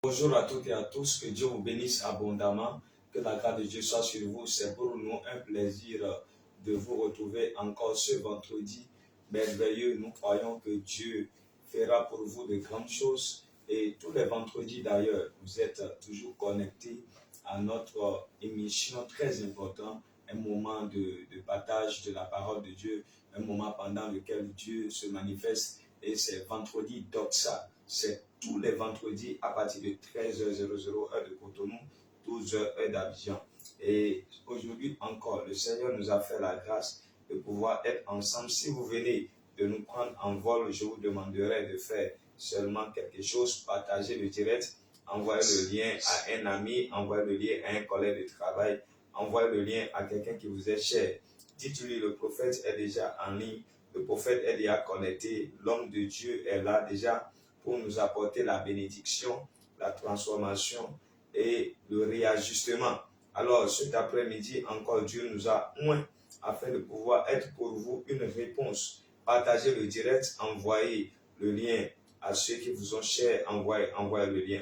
Bonjour à toutes et à tous, que Dieu vous bénisse abondamment, que la grâce de Dieu soit sur vous. C'est pour nous un plaisir de vous retrouver encore ce vendredi merveilleux. Nous croyons que Dieu fera pour vous de grandes choses et tous les vendredis d'ailleurs, vous êtes toujours connectés à notre émission très importante, un moment de partage de la parole de Dieu, un moment pendant lequel Dieu se manifeste et c'est vendredi Doxa. C'est tous les vendredis à partir de 13h00 heure de Cotonou, 12h heure d'Abidjan. Et aujourd'hui encore, le Seigneur nous a fait la grâce de pouvoir être ensemble. Si vous venez de nous prendre en vol, je vous demanderai de faire seulement quelque chose, partager le direct, envoyer le lien à un ami, envoyer le lien à un collègue de travail, envoyer le lien à quelqu'un qui vous est cher. Dites-lui, le prophète est déjà en ligne, le prophète est déjà connecté, l'homme de Dieu est là déjà pour nous apporter la bénédiction, la transformation et le réajustement. Alors, cet après-midi, encore Dieu nous a oint afin de pouvoir être pour vous une réponse. Partagez le direct, envoyez le lien à ceux qui vous ont chers, envoyez le lien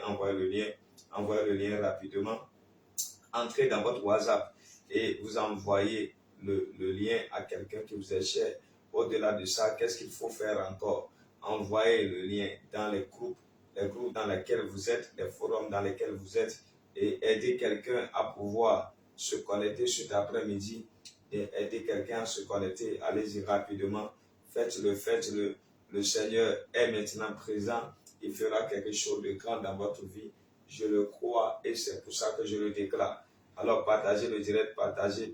rapidement. Entrez dans votre WhatsApp et vous envoyez le lien à quelqu'un qui vous est cher. Au-delà de ça, qu'est-ce qu'il faut faire encore? Envoyez le lien dans les groupes dans lesquels vous êtes, les forums dans lesquels vous êtes et aidez quelqu'un à pouvoir se connecter cet après-midi et aider quelqu'un à se connecter. Allez-y rapidement, faites-le. Le Seigneur est maintenant présent. Il fera quelque chose de grand dans votre vie. Je le crois et c'est pour ça que je le déclare. Alors partagez le direct, partagez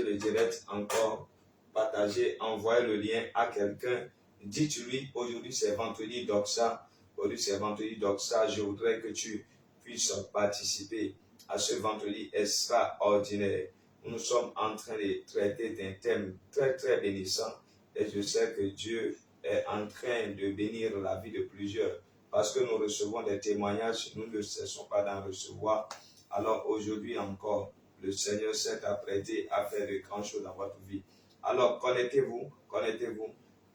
le direct encore. Partagez, envoyez le lien à quelqu'un. Dites-lui, aujourd'hui c'est vendredi Doxa. Je voudrais que tu puisses participer à ce vendredi extraordinaire. Nous sommes en train de traiter d'un thème très très bénissant et je sais que Dieu est en train de bénir la vie de plusieurs parce que nous recevons des témoignages, nous ne cessons pas d'en recevoir. Alors aujourd'hui encore, le Seigneur s'est apprêté à faire de grandes choses dans votre vie. Alors, connectez-vous.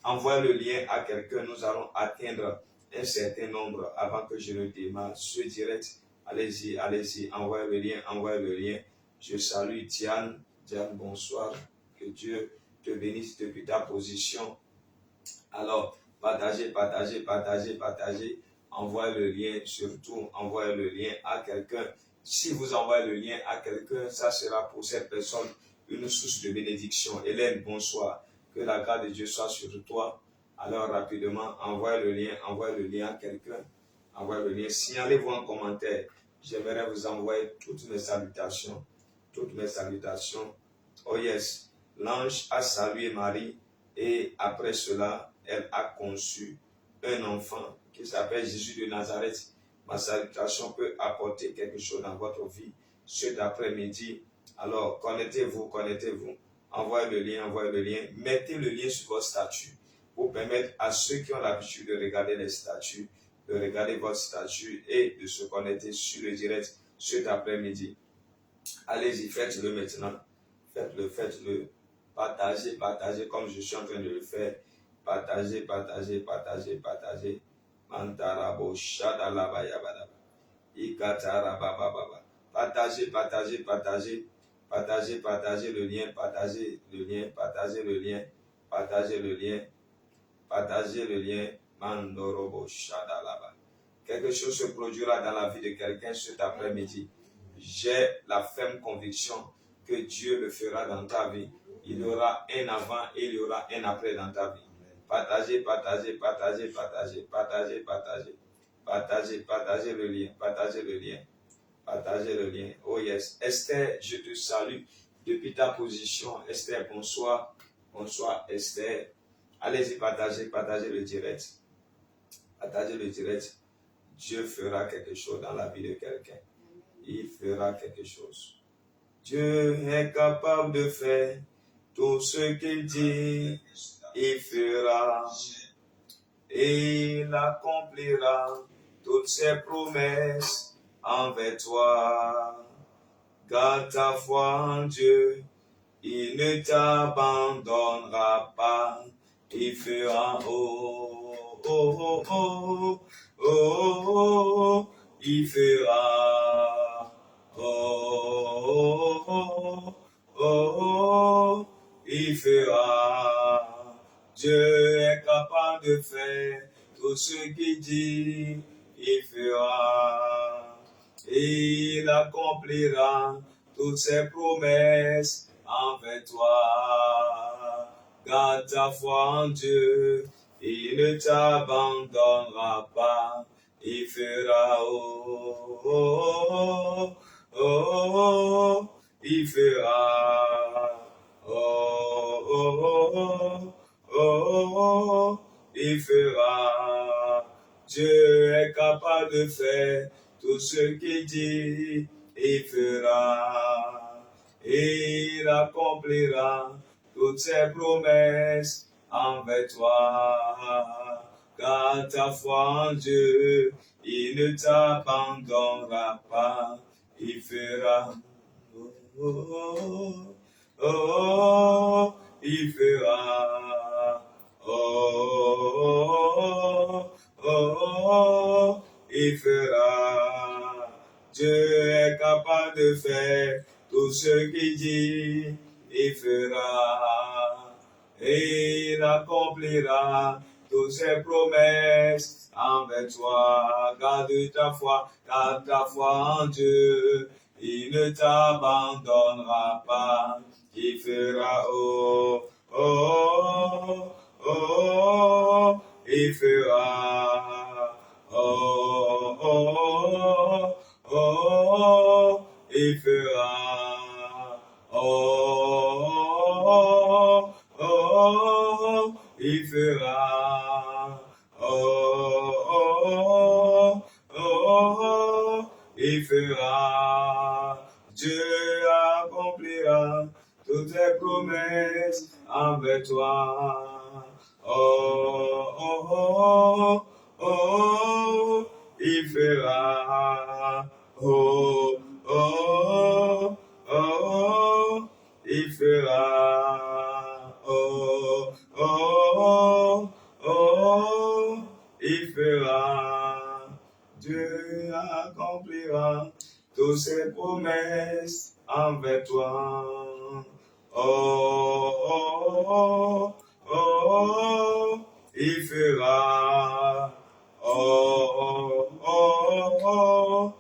Envoyez le lien à quelqu'un. Nous allons atteindre un certain nombre avant que je ne démarre ce direct. Allez-y. Envoyez le lien. Je salue Diane. Diane, bonsoir. Que Dieu te bénisse depuis ta position. Alors, partagez. Envoyez le lien, surtout, envoyez le lien à quelqu'un. Si vous envoyez le lien à quelqu'un, ça sera pour cette personne une source de bénédiction. Hélène, bonsoir. Que la grâce de Dieu soit sur toi. Alors, rapidement, envoyez le lien à quelqu'un. Envoyez le lien. Signalez-vous en commentaire. J'aimerais vous envoyer toutes mes salutations. Oh yes. L'ange a salué Marie et après cela, elle a conçu un enfant qui s'appelle Jésus de Nazareth. Ma salutation peut apporter quelque chose dans votre vie cet après-midi. Alors, connectez-vous. Envoyez le lien. Mettez le lien sur votre statut pour permettre à ceux qui ont l'habitude de regarder les statuts, de regarder votre statut et de se connecter sur le direct cet après-midi. Allez-y, faites-le maintenant. Faites-le. Partagez comme je suis en train de le faire. Partagez. Mantarabo shadalabayabadaba. Ikatarabababa. Partagez le lien. Partagez le lien. Mandorobo shadalaba. Quelque chose se produira dans la vie de quelqu'un cet après-midi. J'ai la ferme conviction que Dieu le fera dans ta vie. Il y aura un avant et il y aura un après dans ta vie. Partagez le lien. Oh yes. Esther, je te salue depuis ta position. Esther, bonsoir. Bonsoir Esther. Allez-y, partagez le direct. Dieu fera quelque chose dans la vie de quelqu'un. Il fera quelque chose. Dieu est capable de faire tout ce qu'il dit. Il fera et il accomplira toutes ses promesses envers toi. Garde ta foi en Dieu, il ne t'abandonnera pas. Il fera oh, oh, oh, il fera. Oh, oh, oh, il fera. Dieu est capable de faire tout ce qu'il dit, il fera. Et il accomplira toutes ses promesses envers toi. Garde ta foi en Dieu, il ne t'abandonnera pas. Il fera, oh, oh, oh, oh, il fera, oh, oh, oh, oh, il fera. Dieu est capable de faire tout ce qu'il dit, il fera. Et il accomplira toutes ses promesses envers toi. Garde ta foi en Dieu, il ne t'abandonnera pas, il fera. Oh, oh, oh, oh, il fera. Oh, oh, oh, oh, il fera. Dieu est capable de faire tout ce qu'il dit, il fera. Et il accomplira toutes ses promesses envers toi. Garde ta foi en Dieu, il ne t'abandonnera pas, il fera, oh, oh, oh, oh, il fera, oh, oh, oh, oh, il fera, oh, oh, oh, il fera, oh, oh, oh, il fera. Dieu accomplira toutes tes promesses envers toi. Oh, oh, oh, oh, il fera. Oh, oh, oh, il fera. Oh, oh, oh, il fera. Dieu accomplira toutes ses promesses envers toi. Oh, oh, oh, oh, il fera. Oh, oh, oh,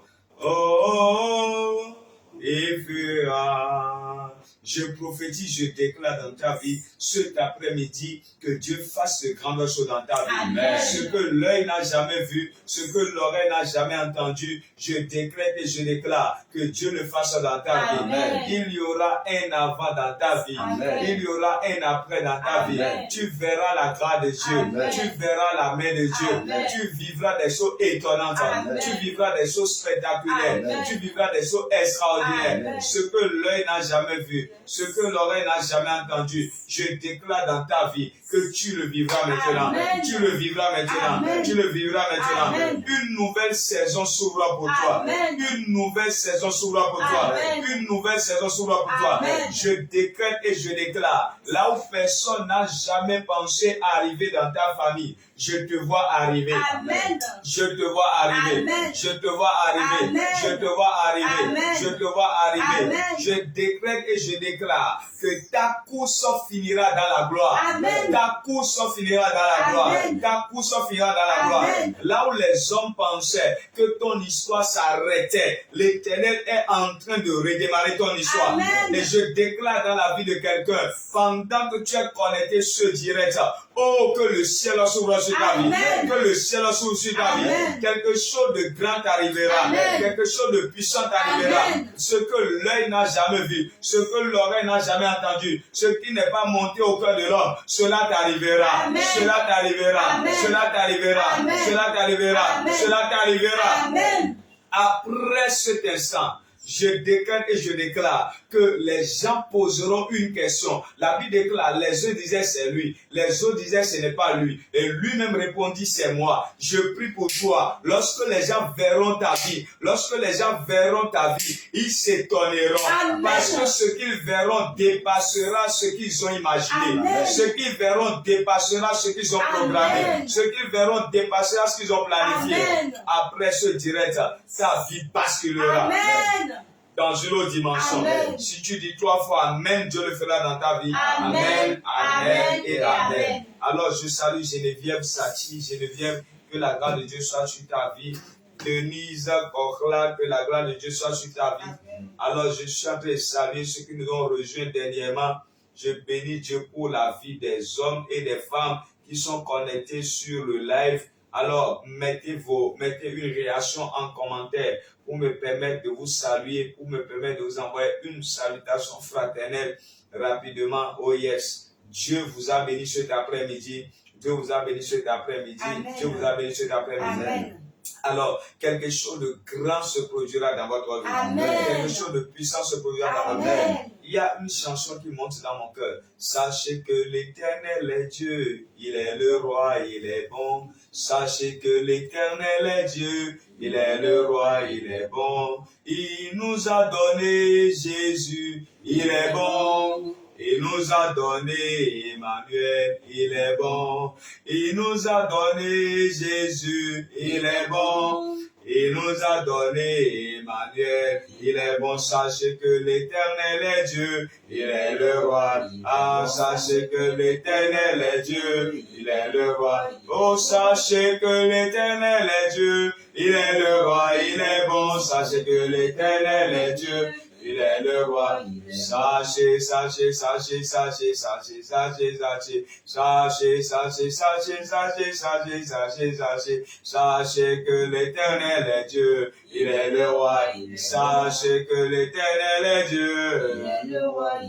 oh, il fera. Je prophétise, je déclare dans ta vie cet après-midi que Dieu fasse de grandes choses dans ta vie. Amen. Ce que l'œil n'a jamais vu, ce que l'oreille n'a jamais entendu, je décrète et je déclare que Dieu le fasse dans ta vie. Amen. Il y aura un avant dans ta vie. Amen. Il y aura un après dans ta vie. Amen. Tu verras la grâce de Dieu. Amen. Tu verras la main de Dieu. Amen. Tu vivras des choses étonnantes. Amen. Tu vivras des choses spectaculaires. Amen. Tu vivras des choses extraordinaires. Amen. Ce que l'œil n'a jamais vu, ce que l'oreille n'a jamais entendu, je déclare dans ta vie que tu le vivras maintenant. Amen. Tu le vivras maintenant. Amen. Tu le vivras maintenant. Amen. Une nouvelle saison s'ouvrira pour toi. Amen. Une nouvelle saison s'ouvrira pour toi. Amen. Une nouvelle saison s'ouvrira pour toi. Amen. Je décrète et je déclare, là où personne n'a jamais pensé arriver dans ta famille, je te vois arriver. Amen. Je te vois arriver. Amen. Je te vois arriver. Amen. Je te vois arriver. Amen. Je te vois arriver. Amen. Je décrète et je déclare que ta course finira dans la gloire. Amen. Ta course finira dans la gloire. Amen. Ta course finira dans la gloire. Amen. Là où les hommes pensaient que ton histoire s'arrêtait, l'Éternel est en train de redémarrer ton histoire. Amen. Et je déclare dans la vie de quelqu'un, pendant que tu es connecté sur direct, oh, que le ciel s'ouvre sur ta vie. Amen. Que le ciel s'ouvre sur ta vie. Amen. Quelque chose de grand arrivera. Amen. Quelque chose de puissant arrivera. Amen. Ce que l'œil n'a jamais vu, ce que l'oreille n'a jamais entendu, ce qui n'est pas monté au cœur de l'homme, cela t'arrivera. Amen. Cela t'arrivera. Amen. Cela t'arrivera. Amen. Cela t'arrivera. Amen. Cela t'arrivera. Amen. Après cet instant, je décrète et je déclare que les gens poseront une question. La Bible déclare, les uns disaient c'est lui, les autres disaient ce n'est pas lui. Et lui-même répondit c'est moi. Je prie pour toi. Lorsque les gens verront ta vie, lorsque les gens verront ta vie, ils s'étonneront. Parce que ce qu'ils verront dépassera ce qu'ils ont imaginé. Amen. Ce qu'ils verront dépassera ce qu'ils ont programmé. Amen. Ce qu'ils verront dépassera ce qu'ils ont planifié. Amen. Après ce direct, ta vie basculera. Amen. Dans une autre dimension. Amen. Si tu dis 3 fois Amen, Dieu le fera dans ta vie. Amen, Amen et Amen. Alors je salue Geneviève Sachi. Geneviève, que la grâce de Dieu soit sur ta vie. Denise Kochla, que la grâce de Dieu soit sur ta vie. Amen. Alors je suis en train de saluer ceux qui nous ont rejoints dernièrement. Je bénis Dieu pour la vie des hommes et des femmes qui sont connectés sur le live. Alors mettez une réaction en commentaire pour me permettre de vous saluer, pour me permettre de vous envoyer une salutation fraternelle rapidement. Oh yes, Dieu vous a béni cet après-midi. Dieu vous a béni cet après-midi. Dieu vous a béni cet après-midi. Amen. Alors, quelque chose de grand se produira dans votre vie. Amen. Quelque chose de puissant se produira dans votre vie. Il y a une chanson qui monte dans mon cœur. Sachez que l'Éternel est Dieu, il est le roi, il est bon. Sachez que l'Éternel est Dieu, il est le roi, il est bon. Il nous a donné Jésus, il est bon. Il nous a donné Emmanuel, il est bon. Il nous a donné Jésus, il est bon. Il nous a donné Emmanuel, il est bon. Sachez que l'Éternel est Dieu, il est le roi. Ah, sachez que l'Éternel est Dieu, il est le roi. Oh, sachez que l'Éternel est Dieu, il est le roi, il est bon. Sachez que l'Éternel est Dieu. Il est le roi. Sachez, sachez, sachez, sachez, sachez, sachez, sachez, sachez, sachez, sachez, sachez, sachez, sachez, sachez, sachez que l'Éternel est Dieu. Il est le roi. Sachez que l'Éternel est Dieu.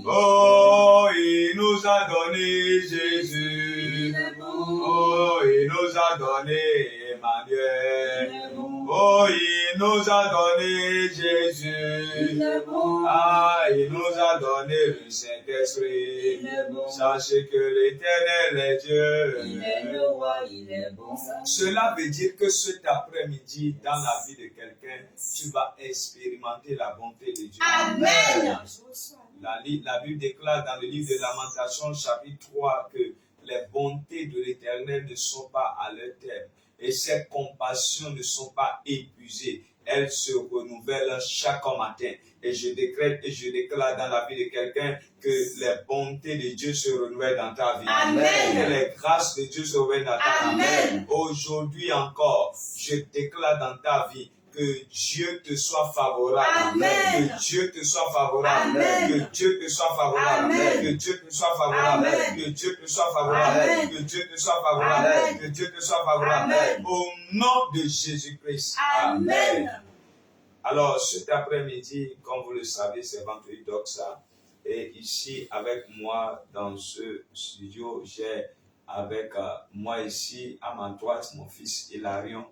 Oh, il nous a donné Jésus. Oh, il nous a donné Emmanuel. Oh, il nous a donné Jésus. Ah, il nous a donné le Saint-Esprit. Sachez que l'Éternel est Dieu. Il est le roi, il est bon. Cela veut dire que cet après-midi, dans la vie de quelqu'un, tu vas expérimenter la bonté de Dieu. Amen. La Bible déclare dans le livre de Lamentations, chapitre 3, que les bontés de l'Éternel ne sont pas à leur terme et ses compassions ne sont pas épuisées. Elles se renouvellent chaque matin. Et je décrète et je déclare dans la vie de quelqu'un que les bontés de Dieu se renouvellent dans ta vie. Amen. Que les grâces de Dieu se renouvellent dans ta vie. Aujourd'hui encore, je déclare dans ta vie que Dieu te soit favorable. Amen. Que Dieu te soit favorable. Amen. Que Dieu te soit favorable. Amen. Que Dieu te soit favorable. Amen. Que Dieu te soit favorable. Amen. Que Dieu te soit favorable. Amen. Que Dieu te soit favorable. Amen. Au nom de Jésus-Christ. Amen. Alors, cet après-midi, comme vous le savez, c'est vendredi Doxa. Et ici, avec moi, dans ce studio, j'ai avec moi ici, à ma droite, mon fils Hilarion,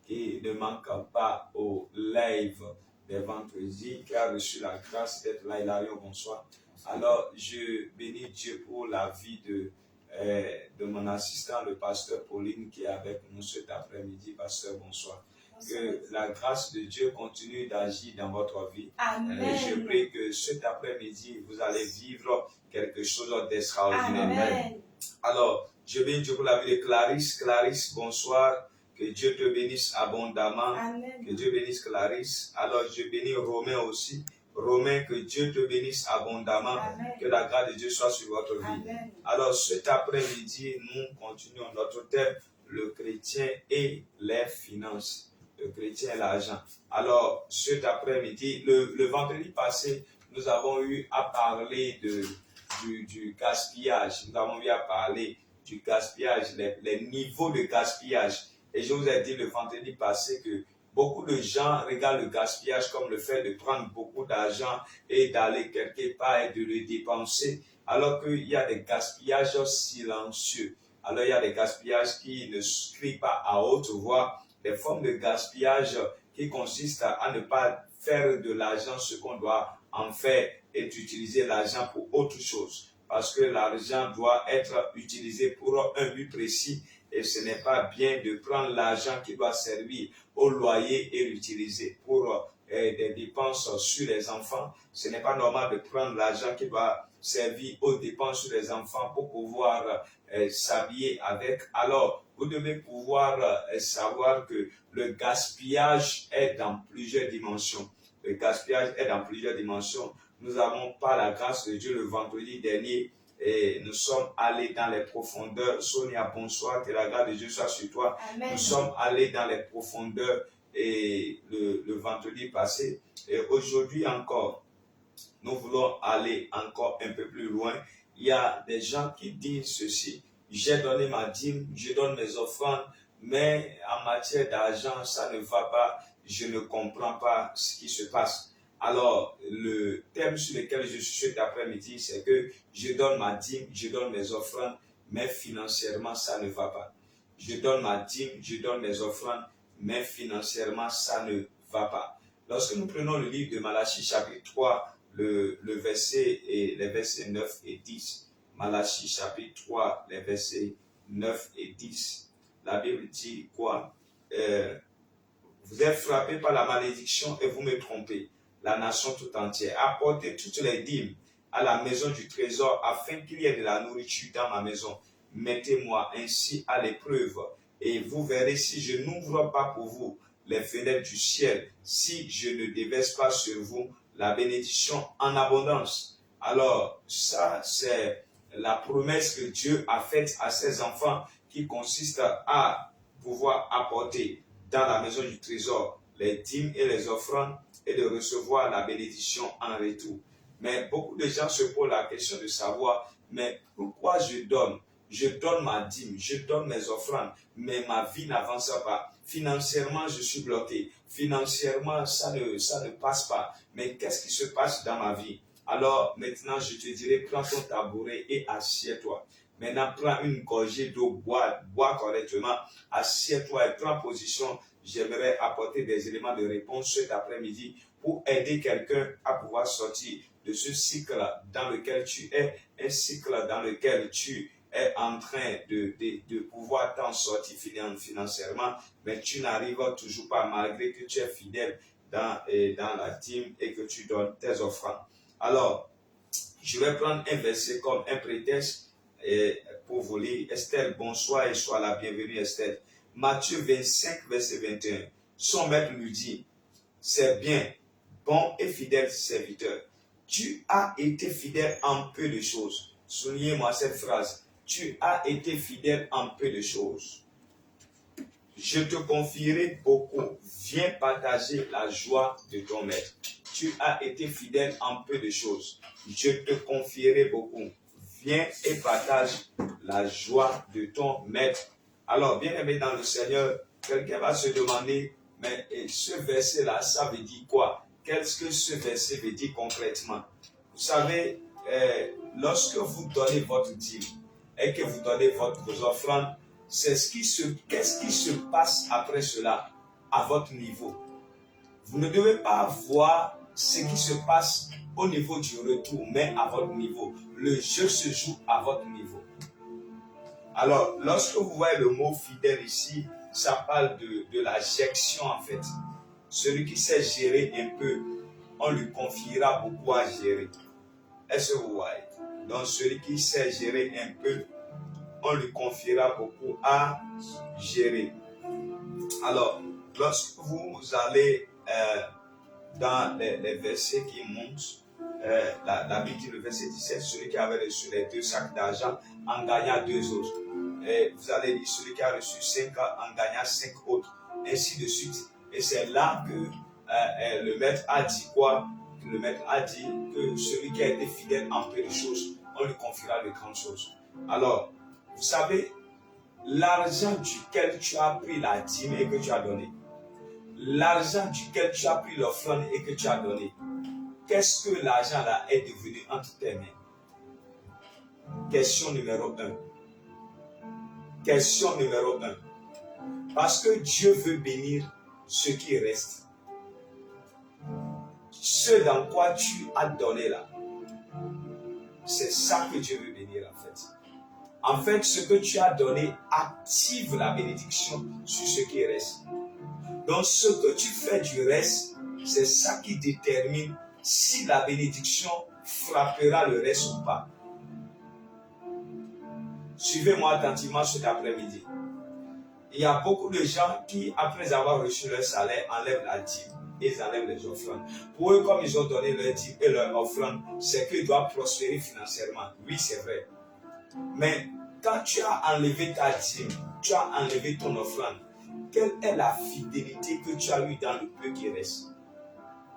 qui ne manque pas au live des vendredis, qui a reçu la grâce d'être là. Hilarion, bonsoir. Alors, je bénis Dieu pour la vie de mon assistant, le pasteur Pauline, qui est avec nous cet après-midi. Pasteur, bonsoir. Que la grâce de Dieu continue d'agir dans votre vie. Amen. Et je prie que cet après-midi, vous allez vivre quelque chose d'extraordinaire. Amen. Alors, je bénis Dieu pour la vie de Clarisse. Clarisse, bonsoir. Que Dieu te bénisse abondamment. Amen. Que Dieu bénisse Clarisse. Alors, je bénis Romain aussi. Romain, que Dieu te bénisse abondamment. Amen. Que la grâce de Dieu soit sur votre vie. Amen. Alors, cet après-midi, nous continuons notre thème, le chrétien et les finances. Le chrétien et l'argent. Alors, cet après-midi, le vendredi passé, nous avons eu à parler du gaspillage. Nous avons eu à parler du gaspillage, les niveaux de gaspillage. Et je vous ai dit le vendredi passé que beaucoup de gens regardent le gaspillage comme le fait de prendre beaucoup d'argent et d'aller quelque part et de le dépenser, alors qu'il y a des gaspillages silencieux. Alors, il y a des gaspillages qui ne crient pas à haute voix, des formes de gaspillage qui consiste à ne pas faire de l'argent ce qu'on doit en faire et d'utiliser l'argent pour autre chose. Parce que l'argent doit être utilisé pour un but précis et ce n'est pas bien de prendre l'argent qui doit servir au loyer et l'utiliser pour des dépenses sur les enfants. Ce n'est pas normal de prendre l'argent qui doit servir aux dépenses sur les enfants pour pouvoir s'habiller avec. Alors, vous devez pouvoir savoir que le gaspillage est dans plusieurs dimensions. Le gaspillage est dans plusieurs dimensions. Nous avons, par la grâce de Dieu, le vendredi dernier, et nous sommes allés dans les profondeurs. Sonia, bonsoir, que la grâce de Dieu soit sur toi. Amen. Nous sommes allés dans les profondeurs et le vendredi passé. Et aujourd'hui encore, nous voulons aller encore un peu plus loin. Il y a des gens qui disent ceci: j'ai donné ma dîme, je donne mes offrandes, mais en matière d'argent, ça ne va pas, je ne comprends pas ce qui se passe. Alors, le thème sur lequel je suis cet après-midi, c'est que je donne ma dîme, je donne mes offrandes, mais financièrement, ça ne va pas. Je donne ma dîme, je donne mes offrandes, mais financièrement, ça ne va pas. Lorsque nous prenons le livre de Malachie, chapitre 3, les versets 9 et 10, Malachie, chapitre 3, les versets 9 et 10, la Bible dit quoi? Vous êtes frappés par la malédiction et vous me trompez, la nation tout entière. Apportez toutes les dîmes à la maison du trésor afin qu'il y ait de la nourriture dans ma maison. Mettez-moi ainsi à l'épreuve et vous verrez si je n'ouvre pas pour vous les fenêtres du ciel, si je ne déverse pas sur vous la bénédiction en abondance. Alors, ça, c'est la promesse que Dieu a faite à ses enfants qui consiste à pouvoir apporter dans la maison du trésor les dîmes et les offrandes et de recevoir la bénédiction en retour. Mais beaucoup de gens se posent la question de savoir, mais pourquoi je donne ma dîme, je donne mes offrandes, mais ma vie n'avance pas. Financièrement, je suis bloqué. Financièrement, ça ne passe pas. Mais qu'est-ce qui se passe dans ma vie? Alors, maintenant, je te dirai, prends ton tabouret et assieds-toi. Maintenant, prends une gorgée d'eau, bois correctement, assieds-toi et prends position. J'aimerais apporter des éléments de réponse cet après-midi pour aider quelqu'un à pouvoir sortir de ce cycle dans lequel tu es, un cycle dans lequel tu es en train de pouvoir t'en sortir financièrement, mais tu n'arrives toujours pas malgré que tu es fidèle dans la dîme et que tu donnes tes offrandes. Alors, je vais prendre un verset comme un prétexte pour vous lire. Esther, bonsoir et sois la bienvenue, Esther. Matthieu 25, verset 21. Son maître lui dit: c'est bien, bon et fidèle serviteur. Tu as été fidèle en peu de choses. Soulignez-moi cette phrase. Tu as été fidèle en peu de choses. Je te confierai beaucoup. Viens partager la joie de ton maître. Tu as été fidèle en peu de choses. Je te confierai beaucoup. Viens et partage la joie de ton maître. Alors, bien aimé dans le Seigneur, quelqu'un va se demander, mais ce verset-là, ça veut dire quoi? Qu'est-ce que ce verset veut dire concrètement? Vous savez, lorsque vous donnez votre dîme et que vous donnez vos offrandes, qu'est-ce qui se passe après cela à votre niveau? Vous ne devez pas voir ce qui se passe au niveau du retour, mais à votre niveau. Le jeu se joue à votre niveau. Alors, lorsque vous voyez le mot fidèle ici, ça parle de la gestion en fait. Celui qui sait gérer un peu, on lui confiera beaucoup à gérer. Est-ce que vous voyez? Donc, celui qui sait gérer un peu, on lui confiera beaucoup à gérer. Alors, lorsque vous allez dans les versets qui montent, la Bible dit le verset 17, celui qui avait reçu les 2 sacs d'argent en gagna 2 autres. Et vous allez dire celui qui a reçu 5 en gagna 5 autres, ainsi de suite. Et c'est là que le maître a dit quoi? Le maître a dit que celui qui a été fidèle en peu de choses, on lui confiera de grandes choses. Alors, vous savez, l'argent duquel tu as pris la dîme et que tu as donné, l'argent duquel tu as pris l'offrande et que tu as donné, qu'est-ce que l'argent là est devenu entre tes mains? Question numéro 1. Question numéro 1. Parce que Dieu veut bénir ce qui reste. Ce dans quoi tu as donné là, c'est ça que Dieu veut bénir en fait. En fait, ce que tu as donné active la bénédiction sur ce qui reste. Donc, ce que tu fais du reste, c'est ça qui détermine si la bénédiction frappera le reste ou pas. Suivez-moi attentivement cet après-midi. Il y a beaucoup de gens qui, après avoir reçu leur salaire, enlèvent la dîme et ils enlèvent les offrandes. Pour eux, comme ils ont donné leur dîme et leur offrande, c'est qu'ils doivent prospérer financièrement. Oui, c'est vrai. Mais quand tu as enlevé ta dîme, tu as enlevé ton offrande, quelle est la fidélité que tu as eue dans le peu qui reste?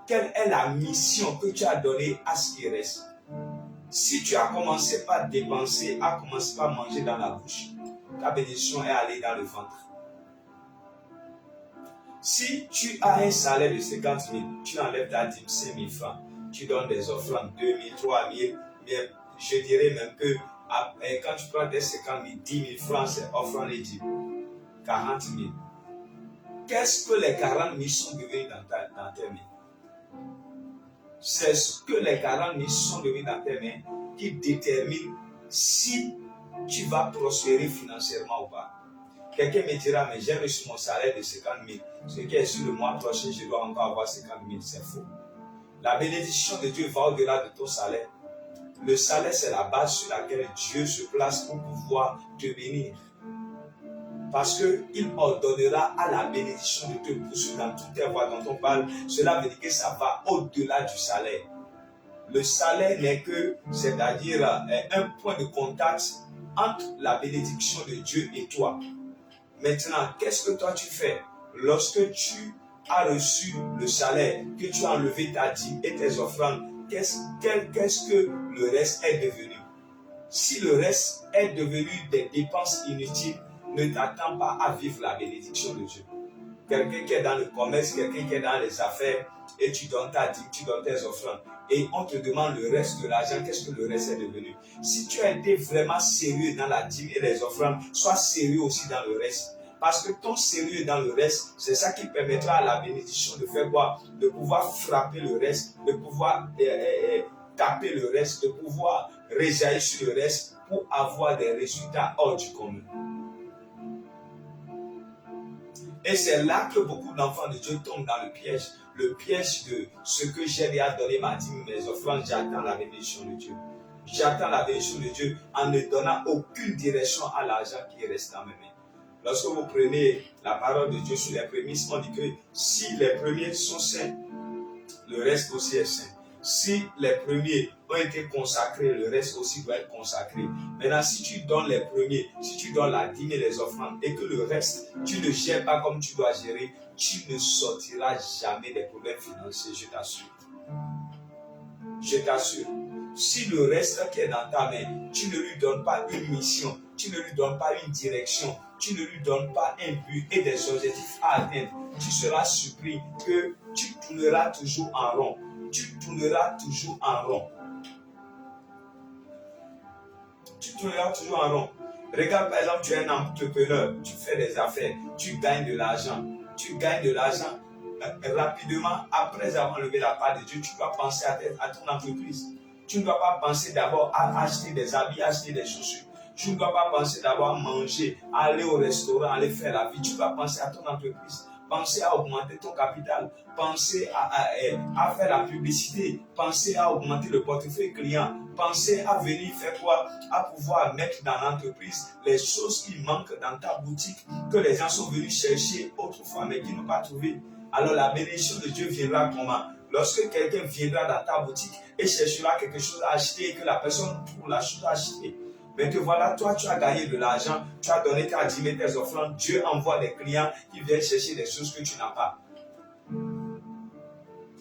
Quelle est la mission que tu as donnée à ce qui reste? Si tu as commencé par dépenser, à commencer par manger dans la bouche, ta bénédiction est allée dans le ventre. Si tu as un salaire de 50 000, tu enlèves ta dîme 5 000 francs, tu donnes des offrandes 2 000, 3 000, mais je dirais même que quand tu prends des 50 000, 10 000 francs, c'est offrande et dîme. 40 000. Qu'est-ce que les 40 000 sont devenus dans tes mains? C'est ce que les 40 000 sont devenus dans tes mains qui détermine si tu vas prospérer financièrement ou pas. Quelqu'un me dira, mais j'ai reçu mon salaire de 50 000. Ce qui est sur le mois prochain, je dois encore avoir 50 000. C'est faux. La bénédiction de Dieu va au-delà de ton salaire. Le salaire, c'est la base sur laquelle Dieu se place pour pouvoir te bénir. Parce qu'il ordonnera à la bénédiction de te poursuivre dans toutes tes voies dont on parle. Cela veut dire que ça va au-delà du salaire. Le salaire n'est que, c'est-à-dire un point de contact entre la bénédiction de Dieu et toi. Maintenant, qu'est-ce que toi tu fais? Lorsque tu as reçu le salaire, que tu as enlevé ta dîme et tes offrandes, qu'est-ce que le reste est devenu? Si le reste est devenu des dépenses inutiles, ne t'attends pas à vivre la bénédiction de Dieu. Quelqu'un qui est dans le commerce, quelqu'un qui est dans les affaires, et tu donnes ta dîme, tu donnes tes offrandes, et on te demande le reste de l'argent, qu'est-ce que le reste est devenu? Si tu as été vraiment sérieux dans la dîme et les offrandes, sois sérieux aussi dans le reste. Parce que ton sérieux dans le reste, c'est ça qui permettra à la bénédiction de faire quoi? De pouvoir frapper le reste, de pouvoir taper le reste, de pouvoir réjaillir sur le reste pour avoir des résultats hors du commun. Et c'est là que beaucoup d'enfants de Dieu tombent dans le piège de ce que j'ai déjà donné ma dîme, mes offrandes, j'attends la bénédiction de Dieu. J'attends la bénédiction de Dieu en ne donnant aucune direction à l'argent qui reste dans mes mains. Lorsque vous prenez la parole de Dieu sur les prémices, on dit que si les premiers sont saints, le reste aussi est saint. Si les premiers ont été consacrés, le reste aussi doit être consacré. Maintenant, si tu donnes les premiers, si tu donnes la dîme et les offrandes, et que le reste, tu ne gères pas comme tu dois gérer, tu ne sortiras jamais des problèmes financiers, je t'assure. Je t'assure. Si le reste qui est dans ta main, tu ne lui donnes pas une mission, tu ne lui donnes pas une direction, tu ne lui donnes pas un but et des objectifs à atteindre, tu seras surpris que tu tourneras toujours en rond. Tu tourneras toujours en rond. Tu tourneras toujours en rond. Regarde par exemple, tu es un entrepreneur, tu fais des affaires, tu gagnes de l'argent. Tu gagnes de l'argent rapidement après avoir levé la part de Dieu. Tu dois penser à ton entreprise. Tu ne dois pas penser d'abord à acheter des habits, acheter des chaussures. Tu ne dois pas penser d'abord à manger, à aller au restaurant, aller faire la vie. Tu dois penser à ton entreprise. Penser à augmenter ton capital, penser à faire la publicité, penser à augmenter le portefeuille client, penser à venir faire quoi? À pouvoir mettre dans l'entreprise les choses qui manquent dans ta boutique, que les gens sont venus chercher autrefois mais qui n'ont pas trouvé. Alors la bénédiction de Dieu viendra comment? Lorsque quelqu'un viendra dans ta boutique et cherchera quelque chose à acheter et que la personne trouve la chose à acheter. Mais te voilà, toi, tu as gagné de l'argent, tu as donné ta dîme et tes offrandes. Dieu envoie des clients qui viennent chercher des choses que tu n'as pas.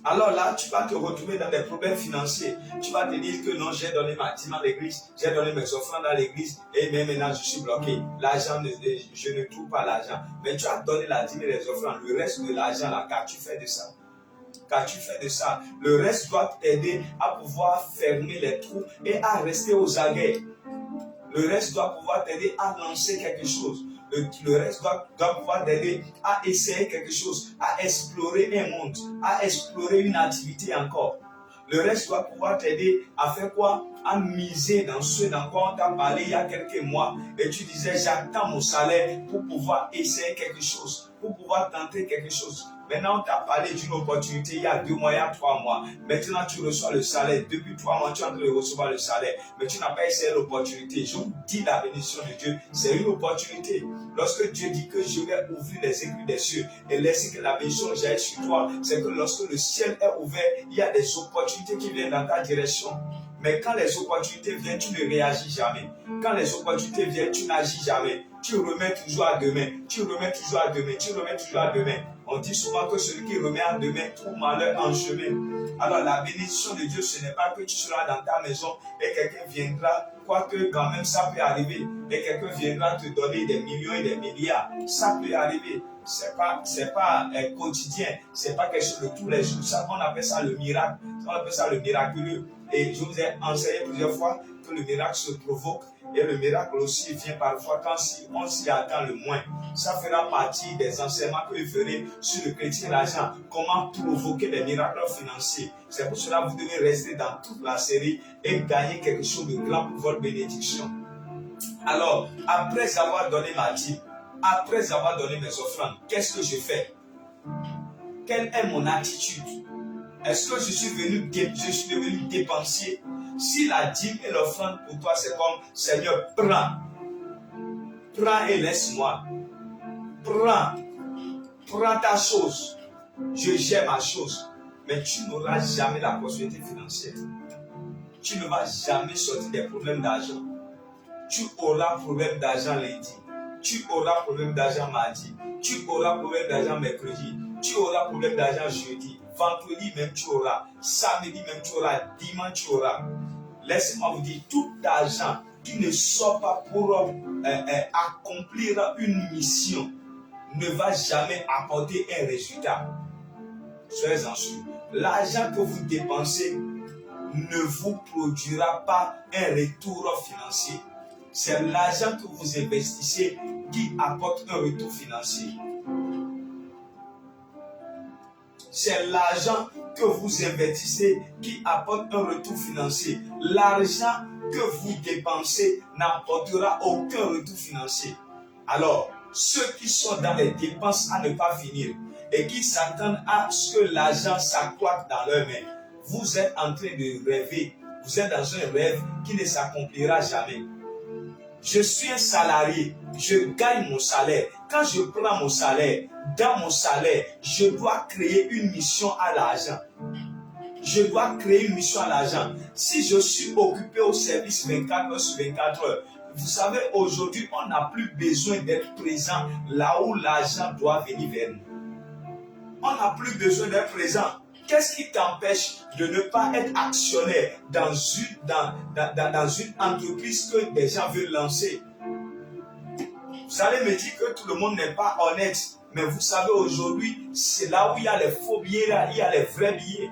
Alors là, tu vas te retrouver dans des problèmes financiers. Tu vas te dire que non, j'ai donné ma dîme à l'église, j'ai donné mes offrandes à l'église et même maintenant je suis bloqué. L'argent, je ne trouve pas l'argent. Mais tu as donné la dîme et les offrandes. Le reste de l'argent, là, qu'as-tu fait de ça? Qu'as-tu fait de ça? Le reste doit t'aider à pouvoir fermer les trous et à rester aux aguets. Le reste doit pouvoir t'aider à lancer quelque chose. Le reste doit pouvoir t'aider à essayer quelque chose, à explorer un monde, à explorer une activité encore. Le reste doit pouvoir t'aider à faire quoi? À miser dans ce dans quoi on t'a parlé il y a quelques mois et tu disais j'attends mon salaire pour pouvoir essayer quelque chose, pour pouvoir tenter quelque chose. Maintenant on t'a parlé d'une opportunité il y a 2 mois, il y a 3 mois. Maintenant tu reçois le salaire. Depuis 3 mois tu es en train de recevoir le salaire. Mais tu n'as pas essayé l'opportunité. Je vous dis la bénédiction de Dieu, c'est une opportunité. Lorsque Dieu dit que je vais ouvrir les écluses des cieux et laisser que la bénédiction jaille sur toi, c'est que lorsque le ciel est ouvert, il y a des opportunités qui viennent dans ta direction. Mais quand les opportunités viennent, tu ne réagis jamais. Quand les opportunités viennent, tu n'agis jamais. Tu remets toujours à demain. Tu remets toujours à demain. Tu remets toujours à demain. On dit souvent que celui qui remet à demain trouve malheur en chemin. Alors la bénédiction de Dieu, ce n'est pas que tu seras dans ta maison et quelqu'un viendra, quoique quand même ça peut arriver, et quelqu'un viendra te donner des millions et des milliards. Ça peut arriver. C'est pas quotidien. C'est pas quelque chose de tous les jours. Ça, on appelle ça le miracle. On appelle ça le miraculeux. Et je vous ai enseigné plusieurs fois que le miracle se provoque et le miracle aussi vient parfois quand on s'y attend le moins. Ça fera partie des enseignements que je ferai sur le chrétien et l'argent. Comment provoquer des miracles financiers. C'est pour cela que vous devez rester dans toute la série et gagner quelque chose de grand pour votre bénédiction. Alors, après avoir donné ma dîme, après avoir donné mes offrandes, qu'est-ce que je fais? Quelle est mon attitude? Est-ce que je suis devenu dépensier? Si la dîme et l'offrande pour toi, c'est comme Seigneur, prends et laisse-moi. Prends ta chose. Je gère ma chose. Mais tu n'auras jamais la prospérité financière. Tu ne vas jamais sortir des problèmes d'argent. Tu auras problème d'argent lundi. Tu auras problème d'argent mardi. Tu auras problème d'argent mercredi. Tu auras problème d'argent jeudi. Vendredi même tu auras. Samedi même tu auras. Dimanche tu auras. Laissez-moi vous dire, tout argent qui ne sort pas pour accomplir une mission ne va jamais apporter un résultat. Soyez-en sûrs. L'argent que vous dépensez ne vous produira pas un retour financier. C'est l'argent que vous investissez qui apporte un retour financier. C'est l'argent que vous investissez qui apporte un retour financier. L'argent que vous dépensez n'apportera aucun retour financier. Alors, ceux qui sont dans les dépenses à ne pas finir et qui s'attendent à ce que l'argent s'accroisse dans leurs mains, vous êtes en train de rêver. Vous êtes dans un rêve qui ne s'accomplira jamais. Je suis un salarié, je gagne mon salaire. Quand je prends mon salaire, dans mon salaire, je dois créer une mission à l'argent. Je dois créer une mission à l'argent. Si je suis occupé au service 24 heures sur 24 heures, vous savez, aujourd'hui, on n'a plus besoin d'être présent là où l'argent doit venir vers nous. On n'a plus besoin d'être présent. Qu'est-ce qui t'empêche de ne pas être actionnaire dans une entreprise que des gens veulent lancer? Vous allez me dire que tout le monde n'est pas honnête. Mais vous savez, aujourd'hui, c'est là où il y a les faux billets, là, il y a les vrais billets.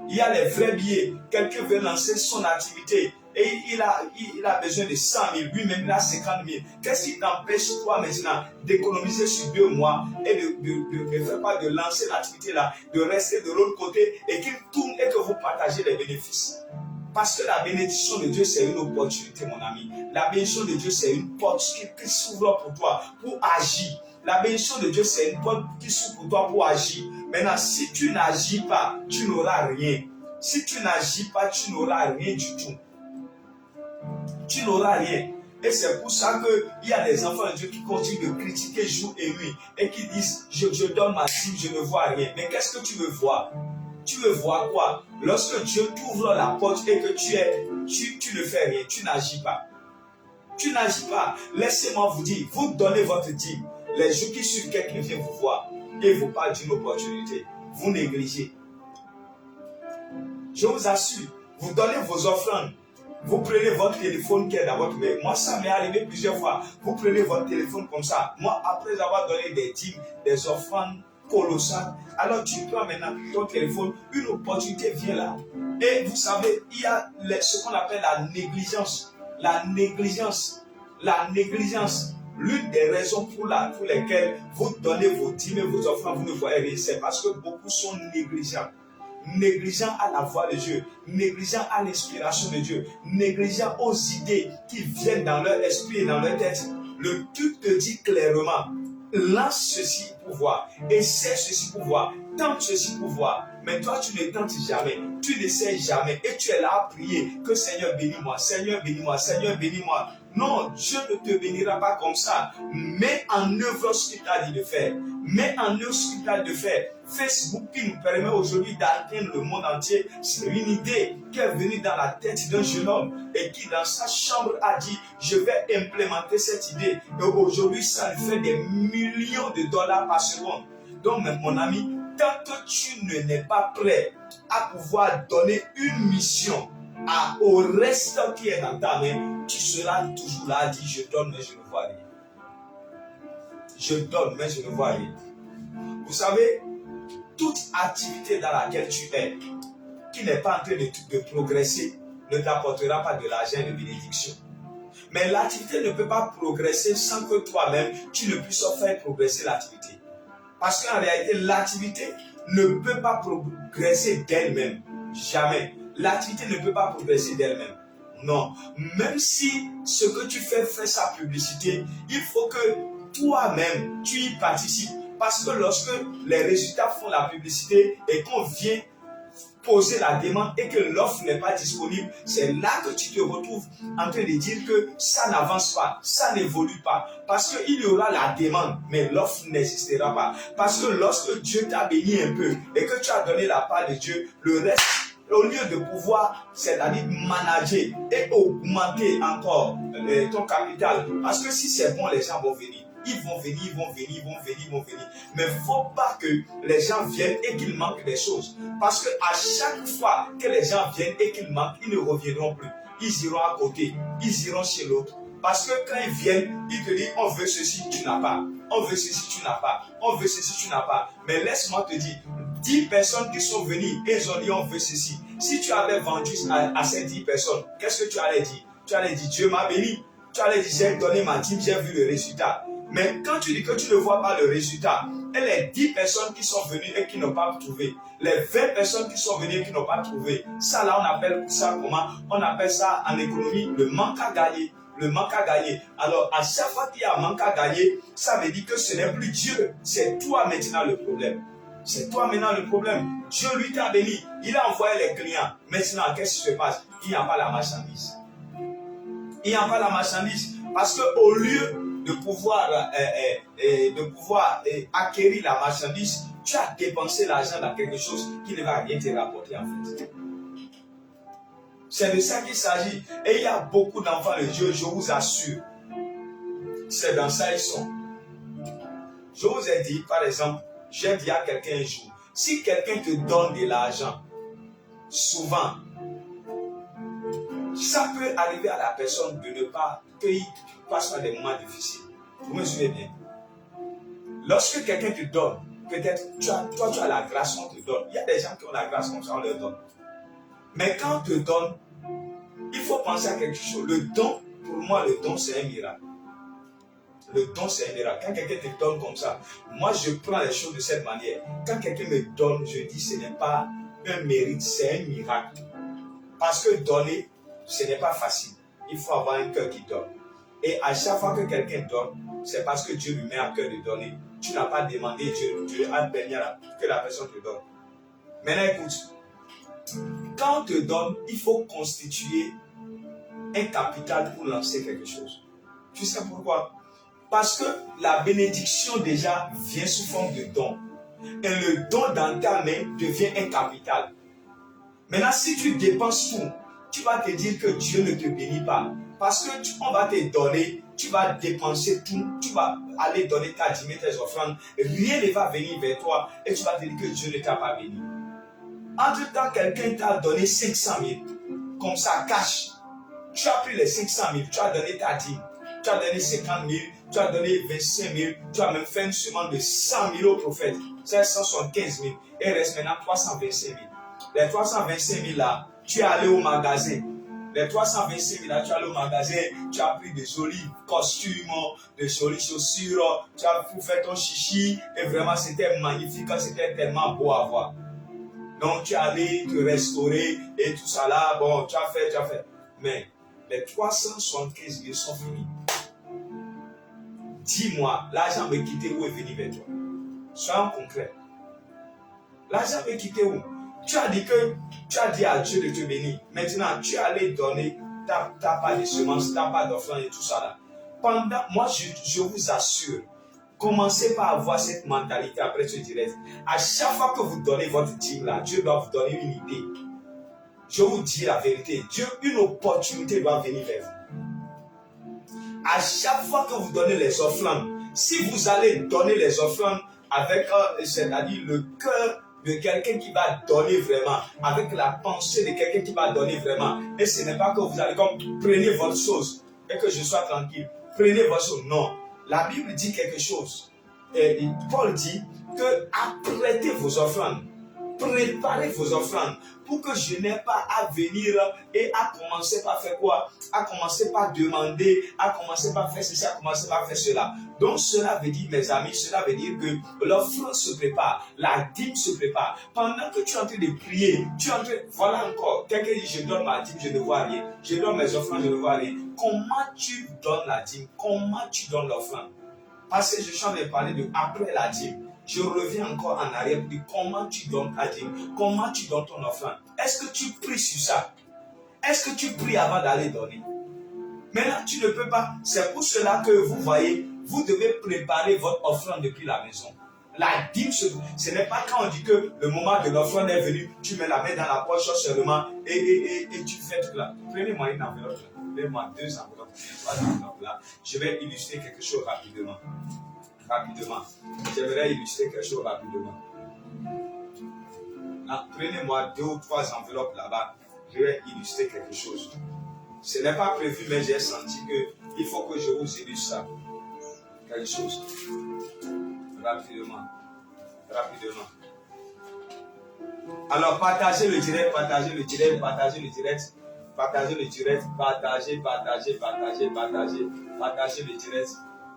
Il y a les vrais billets. Quelqu'un veut lancer son activité et il a besoin de 100 000, lui-même il a 50 000. Qu'est-ce qui t'empêche, toi, maintenant, d'économiser sur 2 mois et de faire pas de lancer l'activité là, de rester de l'autre côté et qu'il tourne et que vous partagez les bénéfices? Parce que la bénédiction de Dieu, c'est une opportunité, mon ami. La bénédiction de Dieu, c'est une porte qui s'ouvre pour toi, pour agir. La bénédiction de Dieu, c'est une porte qui s'ouvre pour toi pour agir. Maintenant, si tu n'agis pas, tu n'auras rien. Si tu n'agis pas, tu n'auras rien du tout. Tu n'auras rien. Et c'est pour ça qu'il y a des enfants de Dieu qui continuent de critiquer jour et nuit et qui disent, je donne ma dîme, je ne vois rien. Mais qu'est-ce que tu veux voir? Tu veux voir quoi? Lorsque Dieu t'ouvre la porte et que tu ne fais rien, tu n'agis pas. Tu n'agis pas. Laissez-moi vous dire, vous donnez votre dîme. Les jours qui suivent, quelqu'un vient vous voir et vous parle d'une opportunité. Vous négligez. Je vous assure, vous donnez vos offrandes. Vous prenez votre téléphone qui est dans votre main. Moi, ça m'est arrivé plusieurs fois. Vous prenez votre téléphone comme ça. Moi, après avoir donné des dîmes, des offrandes colossales, alors tu prends maintenant ton téléphone, une opportunité vient là. Et vous savez, il y a ce qu'on appelle la négligence. La négligence. La négligence. l'une des raisons pour lesquelles vous donnez vos dîmes et vos offrandes, vous ne voyez rien, c'est parce que beaucoup sont négligents. Négligents à la voix de Dieu, négligents à l'inspiration de Dieu, négligents aux idées qui viennent dans leur esprit et dans leur tête. Le truc te dit clairement, lance ceci pour voir, essaie ceci pour voir, tente ceci pour voir. Mais toi, tu ne tentes jamais, tu n'essaies jamais et tu es là à prier que Seigneur bénis-moi, Seigneur bénis-moi, Seigneur bénis-moi. Non, Dieu ne te bénira pas comme ça. Mets en œuvre ce qu'il t'a dit de faire. Mets en œuvre ce qu'il t'a dit de faire. Facebook qui nous permet aujourd'hui d'atteindre le monde entier, c'est une idée qui est venue dans la tête d'un jeune homme et qui dans sa chambre a dit, je vais implémenter cette idée. Et aujourd'hui, ça lui fait des millions de dollars par seconde. Donc, mon ami, tant que tu n'es pas prêt à pouvoir donner une mission au reste qui est dans ta main, tu seras toujours là à dire, je donne mais je ne vois rien. Je donne mais je ne vois rien. Vous savez, toute activité dans laquelle tu es, qui n'est pas en train de progresser, ne t'apportera pas de l'argent et de bénédiction. Mais l'activité ne peut pas progresser sans que toi-même, tu ne puisses faire progresser l'activité. Parce qu'en réalité, l'activité ne peut pas progresser d'elle-même. Jamais. L'activité ne peut pas progresser d'elle-même. Non. Même si ce que tu fais fait sa publicité, il faut que toi-même, tu y participes. Parce que lorsque les résultats font la publicité et qu'on vient poser la demande et que l'offre n'est pas disponible, c'est là que tu te retrouves en train de dire que ça n'avance pas, ça n'évolue pas. Parce qu'il y aura la demande, mais l'offre n'existera pas. Parce que lorsque Dieu t'a béni un peu et que tu as donné la part de Dieu, le reste, au lieu de pouvoir, c'est-à-dire manager et augmenter encore ton capital, parce que si c'est bon, les gens vont venir. Ils vont venir, ils vont venir, ils vont venir, ils vont venir. Mais il ne faut pas que les gens viennent et qu'ils manquent des choses. Parce qu'à chaque fois que les gens viennent et qu'ils manquent, ils ne reviendront plus. Ils iront à côté, ils iront chez l'autre. Parce que quand ils viennent, ils te disent, on veut ceci, tu n'as pas. On veut ceci, tu n'as pas. On veut ceci, tu n'as pas. Mais laisse-moi te dire, 10 personnes qui sont venues et ils ont dit, on veut ceci. Si tu avais vendu à ces 10 personnes, qu'est-ce que tu allais dire? Tu allais dire, Dieu m'a béni. Tu allais dire, j'ai donné ma dîme, j'ai vu le résultat. Mais quand tu dis que tu ne vois pas le résultat, et les 10 personnes qui sont venues et qui n'ont pas trouvé, les 20 personnes qui sont venues et qui n'ont pas trouvé, ça là, on appelle ça comment? On appelle ça en économie le manque à gagner. Le manque à gagner. Alors, à chaque fois qu'il y a un manque à gagner, ça veut dire que ce n'est plus Dieu, c'est toi maintenant le problème. C'est toi maintenant le problème. Dieu lui t'a béni, il a envoyé les clients. Maintenant, qu'est-ce qui se passe? Il n'y a pas la marchandise. Il n'y a pas la marchandise. Parce qu'au lieu de pouvoir acquérir la marchandise, tu as dépensé l'argent dans quelque chose qui ne va rien te rapporter en fait. C'est de ça qu'il s'agit. Et il y a beaucoup d'enfants de Dieu, je vous assure. C'est dans ça ils sont. Je vous ai dit, par exemple, j'ai dit à quelqu'un un jour, si quelqu'un te donne de l'argent, souvent, ça peut arriver à la personne de ne pas qu'il passe par des moments difficiles. Vous me suivez bien? Lorsque quelqu'un te donne, peut-être toi tu as la grâce, on te donne. Il y a des gens qui ont la grâce comme ça, on leur donne. Mais quand on te donne, il faut penser à quelque chose. Le don, pour moi, le don c'est un miracle. Le don c'est un miracle. Quand quelqu'un te donne comme ça, moi je prends les choses de cette manière. Quand quelqu'un me donne, je dis ce n'est pas un mérite, c'est un miracle. Parce que donner, ce n'est pas facile. Il faut avoir un cœur qui donne. Et à chaque fois que quelqu'un donne, c'est parce que Dieu lui met à cœur de donner. Tu n'as pas demandé, Dieu a permis que la personne te donne. Maintenant écoute, quand on te donne, il faut constituer un capital pour lancer quelque chose. Tu sais pourquoi? Parce que la bénédiction déjà vient sous forme de don. Et le don dans ta main devient un capital. Maintenant, si tu dépenses tout, tu vas te dire que Dieu ne te bénit pas. Parce que on va te donner, tu vas dépenser tout, tu vas aller donner ta dîme, tes offrandes, rien ne va venir vers toi et tu vas te dire que Dieu ne t'a pas béni. Entre-temps, quelqu'un t'a donné 500 000, comme ça, cash. Tu as pris les 500 000, tu as donné ta dîme, tu as donné 50 000, tu as donné 25 000, tu as même fait une semence de 100 000 au prophète, c'est 175 000, et il reste maintenant 325 000. Les 325 000 là, tu es allé au magasin. Les 325 000, là, tu as le magasin, tu as pris de jolis costumes, de jolies chaussures, tu as fait ton chichi, et vraiment c'était magnifique, c'était tellement beau à voir. Donc tu es allé te restaurer et tout ça là, bon, tu as fait. Mais les 375 000 sont finis. Dis-moi, l'argent veut quitter où est venu vers toi? Soyons concrets. L'argent veut quitter où? Tu as dit à Dieu de te bénir. Maintenant, tu es allé donner ta part de semences, ta part d'offrande et tout ça là. Moi, je vous assure, commencez par avoir cette mentalité après ce direct. À chaque fois que vous donnez votre dîme là, Dieu doit vous donner une idée. Je vous dis la vérité. Une opportunité doit venir vers vous. À chaque fois que vous donnez les offrandes, si vous allez donner les offrandes avec, c'est-à-dire le cœur de quelqu'un qui va donner vraiment, avec la pensée de quelqu'un qui va donner vraiment, et ce n'est pas que vous allez comme prenez votre chose et que je sois tranquille, prenez votre chose. Non, la Bible dit quelque chose. Et Paul dit que apprêtez vos offrandes, préparez vos offrandes pour que je n'ai pas à venir et à commencer par faire quoi? À commencer par demander, à commencer par faire ceci, à commencer par faire cela. Donc cela veut dire, mes amis, cela veut dire que l'offrande se prépare, la dîme se prépare. Pendant que tu es en train de prier, tu es en train, voilà encore, quelqu'un dit je donne ma dîme, je ne vois rien. Je donne mes offrandes, je ne vois rien. Comment tu donnes la dîme? Comment tu donnes l'offrande? Parce que je suis en train de parler de après la dîme. Je reviens encore en arrière pour dire comment tu donnes ta dîme, comment tu donnes ton offrande. Est-ce que tu pries sur ça? Est-ce que tu pries avant d'aller donner? Maintenant, tu ne peux pas. C'est pour cela que vous voyez, vous devez préparer votre offrande depuis la maison. La dîme, ce n'est pas quand on dit que le moment de l'offrande est venu, tu mets la main dans la poche seulement et tu fais tout là. Prenez-moi une enveloppe, prenez-moi 2 enveloppes, 3 enveloppes là. Je vais illustrer quelque chose rapidement. J'aimerais illustrer quelque chose rapidement. Là, prenez-moi 2 ou 3 enveloppes là-bas. Je vais illustrer quelque chose. Ce n'est pas prévu, mais j'ai senti qu'il faut que je vous illustre ça. Quelque chose. Rapidement. Alors, partagez le direct. Partagez le direct.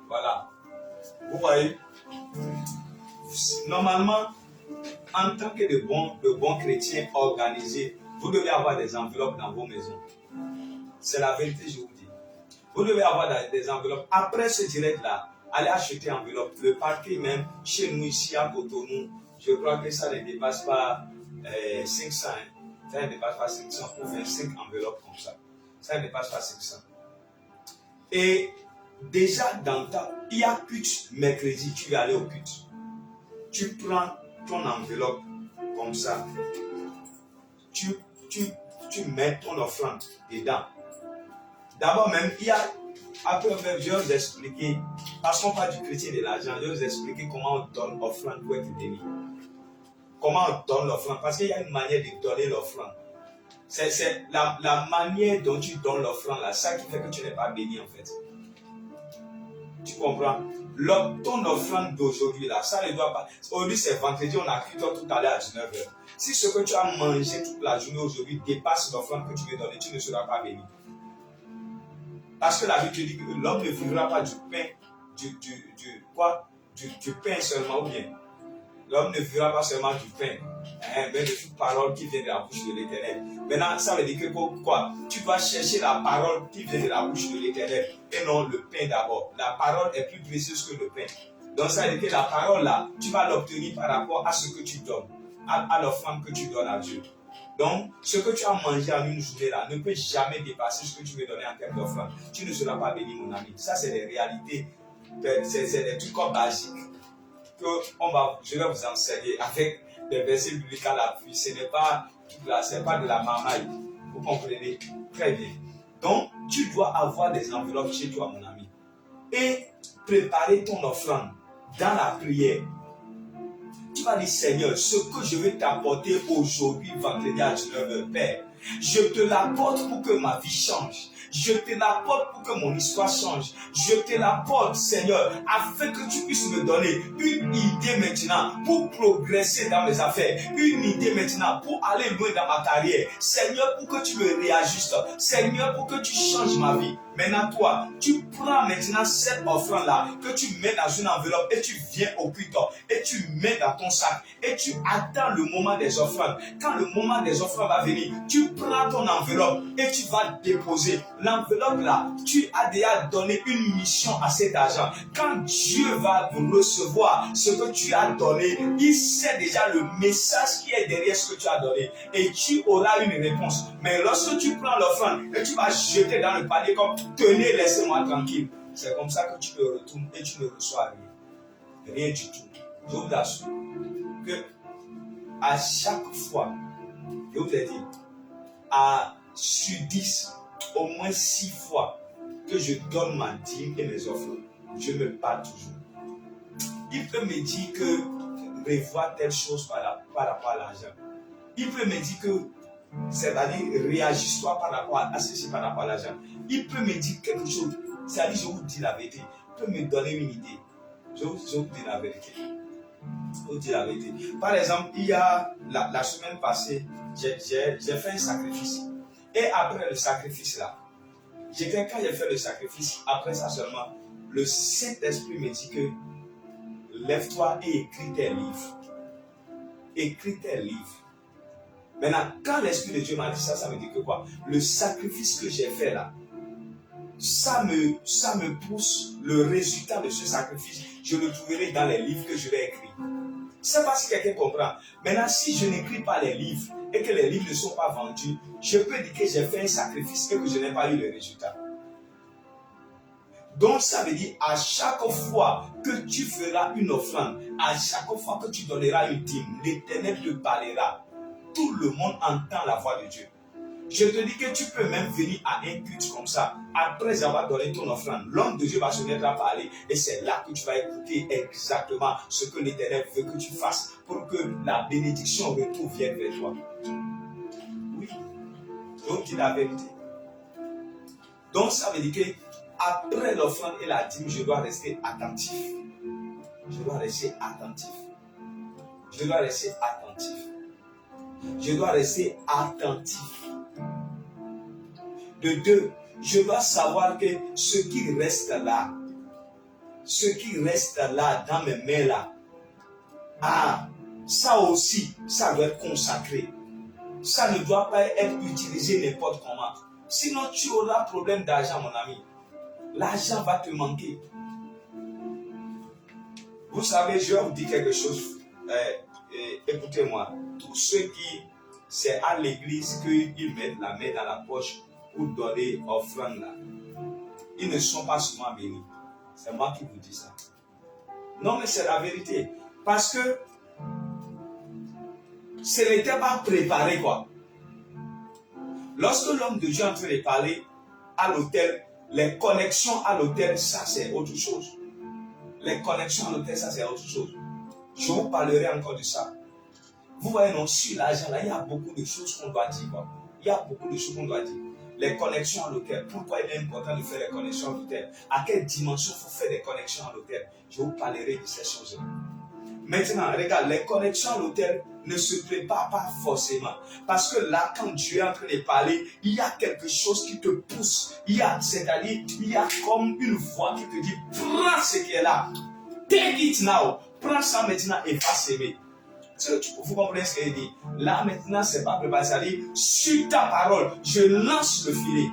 Voilà. Vous voyez, normalement, en tant que de bons chrétiens organisés, vous devez avoir des enveloppes dans vos maisons. C'est la vérité, je vous dis. Vous devez avoir des enveloppes. Après ce direct-là, allez acheter enveloppe. Le parquet même, chez nous ici à Cotonou, je crois que ça ne dépasse pas 500. Ça ne dépasse pas 500 pour 25 enveloppes comme ça. Ça ne dépasse pas 500. Et déjà dans il y a culte mercredi, tu vas aller au culte. Tu prends ton enveloppe comme ça. Tu mets ton offrande dedans. D'abord même, après même, je vais vous expliquer, parce qu'on parle du chrétien de l'argent, je vais vous expliquer comment on donne l'offrande pour être béni. Comment on donne l'offrande, parce qu'il y a une manière de donner l'offrande. C'est la manière dont tu donnes l'offrande là, ça qui fait que tu n'es pas béni en fait. Tu comprends? Ton offrande d'aujourd'hui là, ça ne doit pas. Aujourd'hui c'est vendredi, on a cuit tout à l'heure à 19h. Si ce que tu as mangé toute la journée aujourd'hui dépasse l'offrande que tu veux donner, tu ne seras pas béni. Parce que la Bible te dit que l'homme ne vivra pas du pain, du pain seulement, ou bien l'homme ne vivra pas seulement du pain, mais de toute parole qui vient de la bouche de l'Éternel. Maintenant, ça veut dire que pourquoi? Tu dois chercher la parole qui vient de la bouche de l'Éternel et non le pain d'abord. La parole est plus précieuse que le pain. Donc, ça veut dire que la parole là, tu vas l'obtenir par rapport à ce que tu donnes, à l'offrande que tu donnes à Dieu. Donc, ce que tu as mangé en une journée là ne peut jamais dépasser ce que tu veux donner en termes d'offrande. Tu ne seras pas béni, mon ami. Ça, c'est des réalités, c'est des trucs comme basiques que je vais vous enseigner avec des versets bibliques à l'appui. Ce n'est pas de la mamaille. Vous comprenez? Très bien. Donc, tu dois avoir des enveloppes chez toi, mon ami. Et préparer ton offrande dans la prière. Tu vas dire, Seigneur, ce que je vais t'apporter aujourd'hui, vendredi à 19h, Père, je te l'apporte pour que ma vie change. Je te l'apporte pour que mon histoire change. Je te l'apporte, Seigneur, afin que tu puisses me donner une idée maintenant pour progresser dans mes affaires. Une idée maintenant pour aller loin dans ma carrière. Seigneur, pour que tu me réajustes. Seigneur, pour que tu changes ma vie. Maintenant, toi, tu prends maintenant cette offrande-là que tu mets dans une enveloppe et tu viens au culte et tu mets dans ton sac et tu attends le moment des offrandes. Quand le moment des offrandes va venir, tu prends ton enveloppe et tu vas déposer. L'enveloppe là, tu as déjà donné une mission à cet argent. Quand Dieu va recevoir ce que tu as donné, il sait déjà le message qui est derrière ce que tu as donné et tu auras une réponse. Mais lorsque tu prends l'offrande et tu vas jeter dans le panier comme tenez, laissez-moi tranquille, c'est comme ça que tu te retournes et tu ne reçois rien. Rien du tout. Je vous assure que à chaque fois, je vous ai dit, sur 10, au moins 6 fois que je donne ma dîme et mes offres, je me bats toujours. Il peut me dire que revois telle chose par rapport à l'argent. Il peut me dire que, c'est-à-dire, réagis-toi par rapport à ceci, par rapport à l'argent. Il peut me dire quelque chose, c'est-à-dire, je vous dis la vérité. Il peut me donner une idée. Je vous dis la vérité. Je vous dis la vérité. Par exemple, il y a la semaine passée, j'ai fait un sacrifice. Et après le sacrifice là, quand j'ai fait le sacrifice, après ça seulement, le Saint-Esprit me dit que lève-toi et écris tes livres. Écris tes livres. Maintenant, quand l'Esprit de Dieu m'a dit ça, ça veut dire que quoi? Le sacrifice que j'ai fait là, ça me pousse le résultat de ce sacrifice. Je le trouverai dans les livres que je vais écrire. Je ne sais pas si quelqu'un comprend. Maintenant, si je n'écris pas les livres et que les livres ne sont pas vendus, je peux dire que j'ai fait un sacrifice et que je n'ai pas eu le résultat. Donc, ça veut dire à chaque fois que tu feras une offrande, à chaque fois que tu donneras une dîme, l'Éternel te parlera. Tout le monde entend la voix de Dieu. Je te dis que tu peux même venir à un culte comme ça, après avoir donné ton offrande. L'homme de Dieu va se mettre à parler et c'est là que tu vas écouter exactement ce que l'Éternel veut que tu fasses pour que la bénédiction retour vienne vers toi. Oui, donc il a la vérité. Donc ça veut dire que après l'offrande et la dîme, je dois rester attentif. Je dois rester attentif. Je dois rester attentif. Je dois rester attentif. De 2, je dois savoir que ce qui reste là dans mes mains là, ça aussi, ça doit être consacré. Ça ne doit pas être utilisé n'importe comment. Sinon, tu auras problème d'argent, mon ami. L'argent va te manquer. Vous savez, je vais vous dire quelque chose. Écoutez-moi. Tous ceux qui, c'est à l'église qu'ils mettent la main dans la poche pour donner offrande là, ils ne sont pas souvent bénis. C'est moi qui vous dis ça. Non, mais c'est la vérité. Parce que ce n'était pas préparé, quoi. Lorsque l'homme de Dieu est en train de parler à l'autel, les connexions à l'autel, ça c'est autre chose. Les connexions à l'autel, ça c'est autre chose. Je vous parlerai encore de ça. Vous voyez, non, sur l'argent, là, il y a beaucoup de choses qu'on doit dire, quoi. Il y a beaucoup de choses qu'on doit dire. Les connexions à l'hôtel. Pourquoi il est important de faire les connexions à l'hôtel? À quelle dimension il faut faire des connexions à l'hôtel? Je vous parlerai de ces choses-là. Maintenant, regarde, les connexions à l'hôtel ne se préparent pas forcément. Parce que là, quand Dieu est en train de parler, il y a quelque chose qui te pousse. C'est-à-dire, il y a comme une voix qui te dit, prends ce qui est là. Take it now. Prends ça maintenant et va s'aimer. Vous comprenez ce qu'il dit? Là maintenant, c'est pas préparé. C'est-à-dire, sur ta parole, je lance le filet.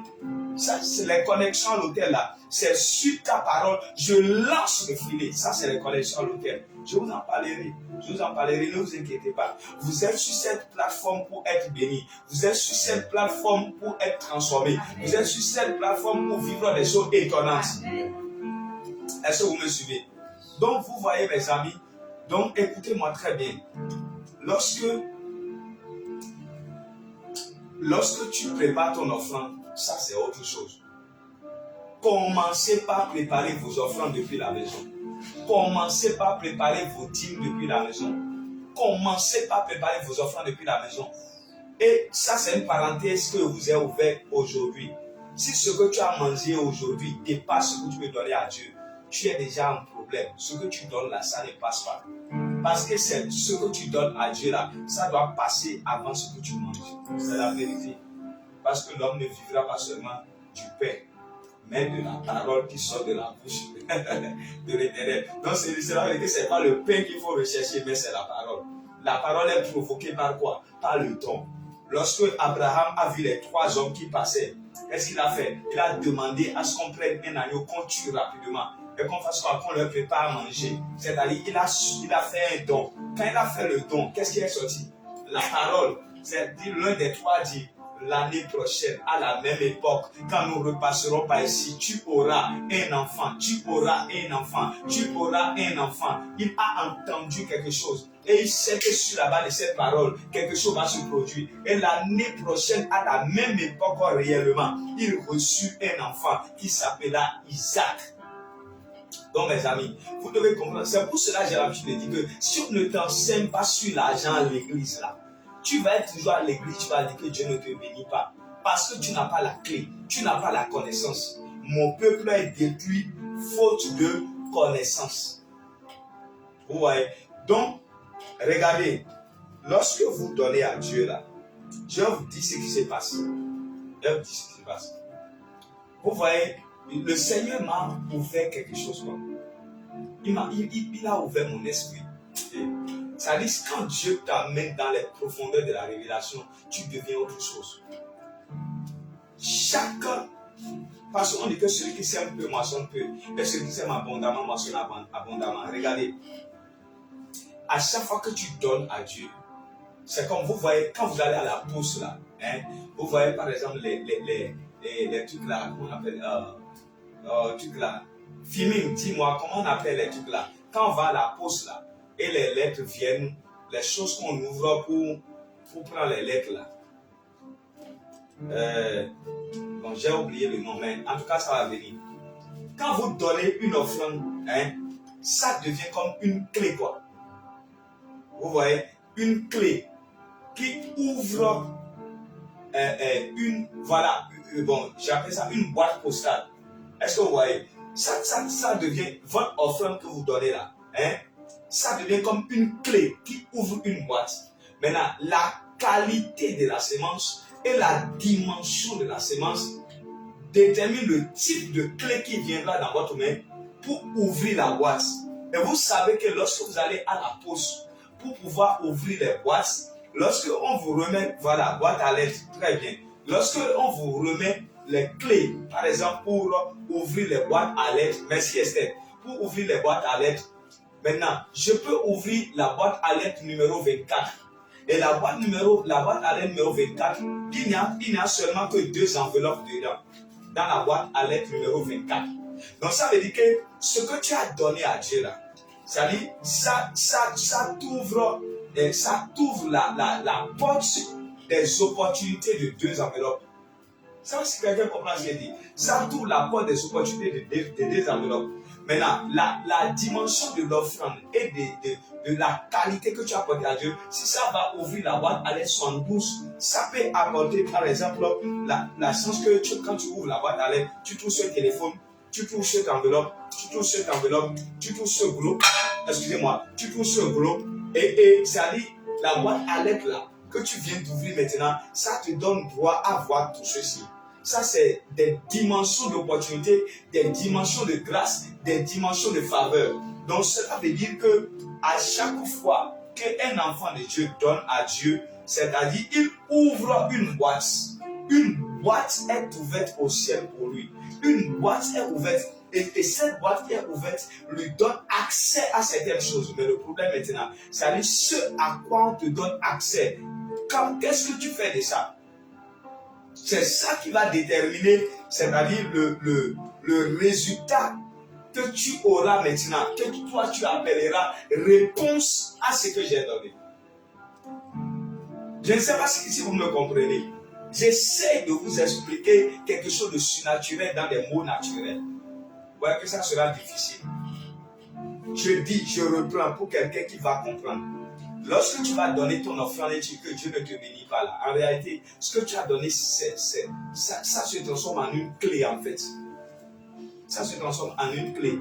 Ça, c'est les connexions à l'hôtel là. C'est sur ta parole, je lance le filet. Ça, c'est les connexions à l'hôtel. Je vous en parlerai. Je vous en parlerai, ne vous inquiétez pas. Vous êtes sur cette plateforme pour être béni. Vous êtes sur cette plateforme pour être transformé. Vous êtes sur cette plateforme pour vivre des choses étonnantes. Est-ce que vous me suivez? Donc, vous voyez, mes amis, donc écoutez-moi très bien. Lorsque tu prépares ton offrande, ça c'est autre chose. Commencez par préparer vos offrandes depuis la maison. Commencez par préparer vos dîmes depuis la maison. Commencez par préparer vos offrandes depuis la maison. Et ça c'est une parenthèse que je vous ai ouverte aujourd'hui. Si ce que tu as mangé aujourd'hui dépasse ce que tu veux donner à Dieu, tu es déjà un problème. Ce que tu donnes là, ça ne passe pas. Parce que c'est ce que tu donnes à Dieu là, ça doit passer avant ce que tu manges. C'est la vérité. Parce que l'homme ne vivra pas seulement du pain, mais de la parole qui sort de la bouche de l'Éternel. Donc c'est la vérité, ce n'est pas le pain qu'il faut rechercher, mais c'est la parole. La parole est provoquée par quoi? Par le don. Lorsque Abraham a vu les 3 hommes qui passaient, qu'est-ce qu'il a fait? Il a demandé à ce qu'on prenne un agneau, qu'on tue rapidement et qu'on fasse quoi? Qu'on leur prépare à manger. C'est-à-dire il a fait un don. Quand il a fait le don, qu'est-ce qui est sorti? La parole. C'est-à-dire l'un des 3 dit, l'année prochaine, à la même époque, quand nous repasserons par ici, tu auras un enfant, tu auras un enfant, tu auras un enfant. Il a entendu quelque chose et il sait que sur la base de cette parole, quelque chose va se produire. Et l'année prochaine, à la même époque réellement, il reçut un enfant qui s'appela Isaac. Donc mes amis, vous devez comprendre, c'est pour cela que j'ai l'habitude de dire que si on ne t'enseigne pas sur l'argent à l'église là, tu vas être toujours à l'église, tu vas dire que Dieu ne te bénit pas. Parce que tu n'as pas la clé, tu n'as pas la connaissance. Mon peuple est détruit faute de connaissance. Vous voyez? Donc, regardez, lorsque vous donnez à Dieu là, Dieu vous dit ce qui se passe. Dieu vous dit ce qui se passe. Vous voyez, le Seigneur m'a ouvert quelque chose. Il a ouvert mon esprit. Ça dit quand Dieu t'amène dans les profondeurs de la révélation, tu deviens autre chose. Parce qu'on dit que celui qui sème peu moissonne peu, et celui qui sème abondamment moissonne abondamment. Regardez, à chaque fois que tu donnes à Dieu, c'est comme vous voyez, quand vous allez à la poste là, vous voyez par exemple les trucs là, comment on appelle, trucs là, Fiming, dis-moi, comment on appelle les trucs là? Quand on va à la poste là, et les lettres viennent, les choses qu'on ouvre pour prendre les lettres là. Bon, j'ai oublié le nom, mais en tout cas, ça va venir. Quand vous donnez une offrande, ça devient comme une clé, quoi. Vous voyez, une clé qui ouvre bon, j'appelle ça une boîte postale. Est-ce que vous voyez? Ça devient votre offrande que vous donnez là. Ça devient comme une clé qui ouvre une boîte. Maintenant, la qualité de la sémence et la dimension de la sémence détermine le type de clé qui viendra dans votre main pour ouvrir la boîte. Et vous savez que lorsque vous allez à la poste pour pouvoir ouvrir les boîtes, lorsque on vous remet, voilà, boîte à lettres, très bien. Lorsque on vous remet les clés, par exemple, pour ouvrir les boîtes à lettres, merci Esther, pour ouvrir les boîtes à lettres, maintenant, je peux ouvrir la boîte à lettres numéro 24. Et la boîte à lettres numéro 24, il n'y a seulement que 2 enveloppes dedans. Dans la boîte à lettres numéro 24. Donc ça veut dire que ce que tu as donné à Dieu là, ça dit, ça t'ouvre la porte des opportunités de 2 enveloppes. Ça, si quelqu'un comprend ce que je dis, ça t'ouvre la porte des opportunités de 2 enveloppes. Maintenant, la dimension de l'offrande et de la qualité que tu as apportée à Dieu, si ça va ouvrir la boîte à lettres 72, ça peut apporter par exemple la chance que quand tu ouvres la boîte à lettres, tu touches ce téléphone, tu touches cette enveloppe, tu touches ce groupe, excusez-moi, tu touches ce groupe, et ça dit, la boîte à lettres là, que tu viens d'ouvrir maintenant, ça te donne droit à voir tout ceci. Ça, c'est des dimensions d'opportunité, des dimensions de grâce, des dimensions de faveur. Donc, cela veut dire que à chaque fois qu'un enfant de Dieu donne à Dieu, c'est-à-dire il ouvre une boîte. Une boîte est ouverte au ciel pour lui. Une boîte est ouverte. Et cette boîte qui est ouverte lui donne accès à certaines choses. Mais le problème maintenant, c'est ce à quoi on te donne accès. Qu'est-ce que tu fais de ça? C'est ça qui va déterminer, c'est-à-dire le résultat que tu auras maintenant, que toi tu appelleras réponse à ce que j'ai donné. Je ne sais pas si vous me comprenez. J'essaie de vous expliquer quelque chose de surnaturel dans des mots naturels. Vous voyez que ça sera difficile. Je reprends pour quelqu'un qui va comprendre. Lorsque tu vas donner ton offrande et que Dieu ne te bénit pas là, en réalité, ce que tu as donné, ça se transforme en une clé en fait. Ça se transforme en une clé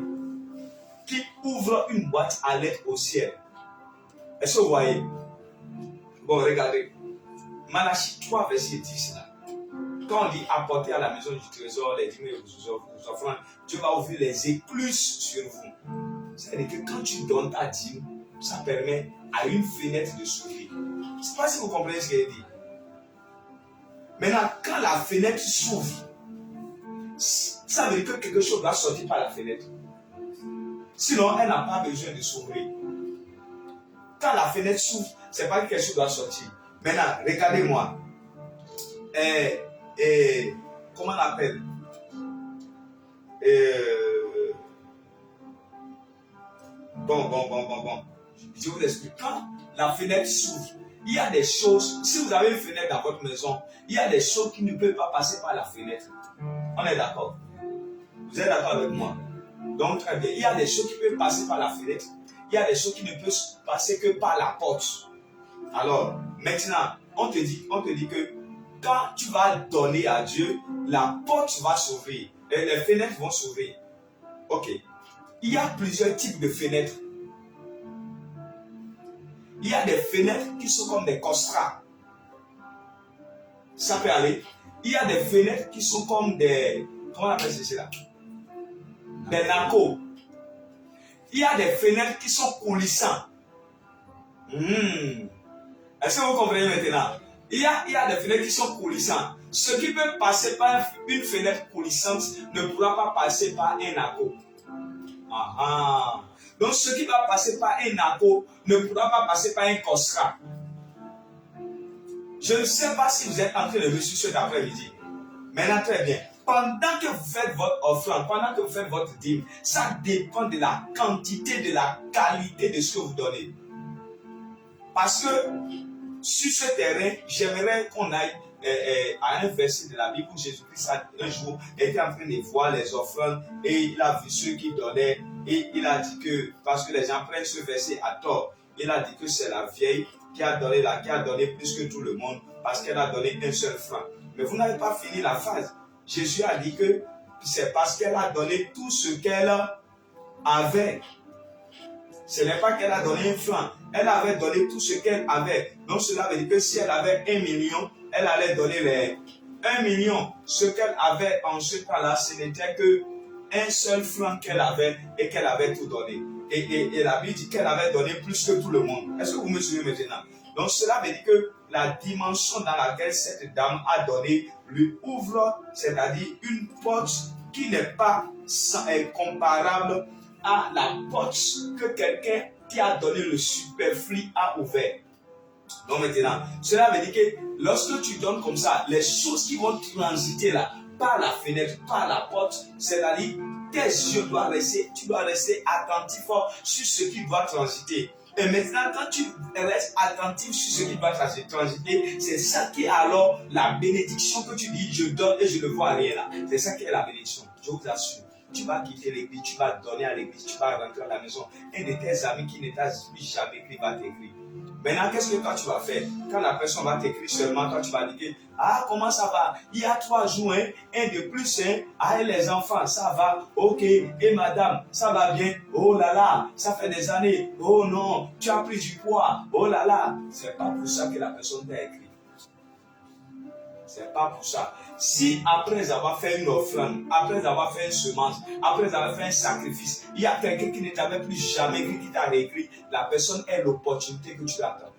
qui ouvre une boîte à lettres au ciel. Est-ce que vous voyez? Bon, regardez. Malachie 3, verset 10 là. Quand on dit apporter à la maison du trésor les dîmes et vos offrandes, Dieu va ouvrir les écluses sur vous. C'est-à-dire que quand tu donnes ta dîme, ça permet à une fenêtre de s'ouvrir. Je ne sais pas si vous comprenez ce qu'elle dit. Maintenant, quand la fenêtre s'ouvre, ça veut dire que quelque chose va sortir par la fenêtre. Sinon, elle n'a pas besoin de s'ouvrir. Quand la fenêtre s'ouvre, c'est pas que quelque chose doit sortir. Maintenant, regardez-moi. Comment on appelle? Bon. Je vous explique. Quand la fenêtre s'ouvre, il y a des choses, si vous avez une fenêtre dans votre maison, il y a des choses qui ne peuvent pas passer par la fenêtre. On est d'accord? Vous êtes d'accord avec moi? Donc très bien. Il y a des choses qui peuvent passer par la fenêtre. Il y a des choses qui ne peuvent passer que par la porte. Alors, maintenant, on te dit que quand tu vas donner à Dieu, la porte va s'ouvrir. Et les fenêtres vont s'ouvrir. Ok. Il y a plusieurs types de fenêtres. Il y a des fenêtres qui sont comme des costrats. Ça peut aller. Il y a des fenêtres qui sont comme des... Comment on appelle ceci-là? Des nacos. Il y a des fenêtres qui sont coulissantes. Est-ce que vous comprenez maintenant? Il y a des fenêtres qui sont coulissantes. Ce qui peut passer par une fenêtre coulissante ne pourra pas passer par un naco. Donc ce qui va passer par un naco ne pourra pas passer par un costra. Je ne sais pas si vous êtes en train de me suivre cet après-midi. Maintenant, très bien. Pendant que vous faites votre offrande, pendant que vous faites votre dîme, ça dépend de la quantité, de la qualité de ce que vous donnez. Parce que sur ce terrain, j'aimerais qu'on aille à un verset de la Bible où Jésus-Christ un jour était en train de voir les offrandes et il a vu ceux qui donnaient et il a dit que, parce que les gens prennent ce verset à tort, il a dit que c'est la vieille qui a donné plus que tout le monde parce qu'elle a donné un seul franc. Mais vous n'avez pas fini la phrase. Jésus a dit que c'est parce qu'elle a donné tout ce qu'elle avait. Ce n'est pas qu'elle a donné un franc. Elle avait donné tout ce qu'elle avait. Donc cela veut dire que si elle avait 1 million, elle allait donner les 1 million. Ce qu'elle avait en ce temps-là, ce n'était que un seul franc qu'elle avait et qu'elle avait tout donné. Et la Bible dit qu'elle avait donné plus que tout le monde. Est-ce que vous me suivez maintenant? Donc cela veut dire que la dimension dans laquelle cette dame a donné lui ouvre, c'est-à-dire une porte qui n'est pas comparable à la porte que quelqu'un qui a donné le superflu a ouvert. Donc maintenant, cela veut dire que lorsque tu donnes comme ça, les choses qui vont transiter là, par la fenêtre, par la porte, c'est-à-dire tes yeux doivent rester, tu dois rester attentif sur ce qui doit transiter. Et maintenant, quand tu restes attentif sur ce qui doit transiter, c'est ça qui est alors la bénédiction que tu dis, je donne et je ne vois rien là. C'est ça qui est la bénédiction, je vous assure. Tu vas quitter l'église, tu vas donner à l'église, tu vas rentrer à la maison. Un de tes amis qui ne t'a jamais écrit va t'écrire. Maintenant, qu'est-ce que toi tu vas faire? Quand la personne va t'écrire seulement, toi tu vas dire que, ah, comment ça va? Il y a 3 jours, un de plus, ah, les enfants, ça va, ok, et madame, ça va bien, oh là là, ça fait des années, oh non, tu as pris du poids, oh là là. C'est pas pour ça que la personne t'a écrit. C'est pas pour ça. Si après avoir fait une offrande, après avoir fait une semence, après avoir fait un sacrifice, il y a quelqu'un qui ne t'avait plus jamais écrit, qui t'a réécrit, la personne est l'opportunité que tu attends.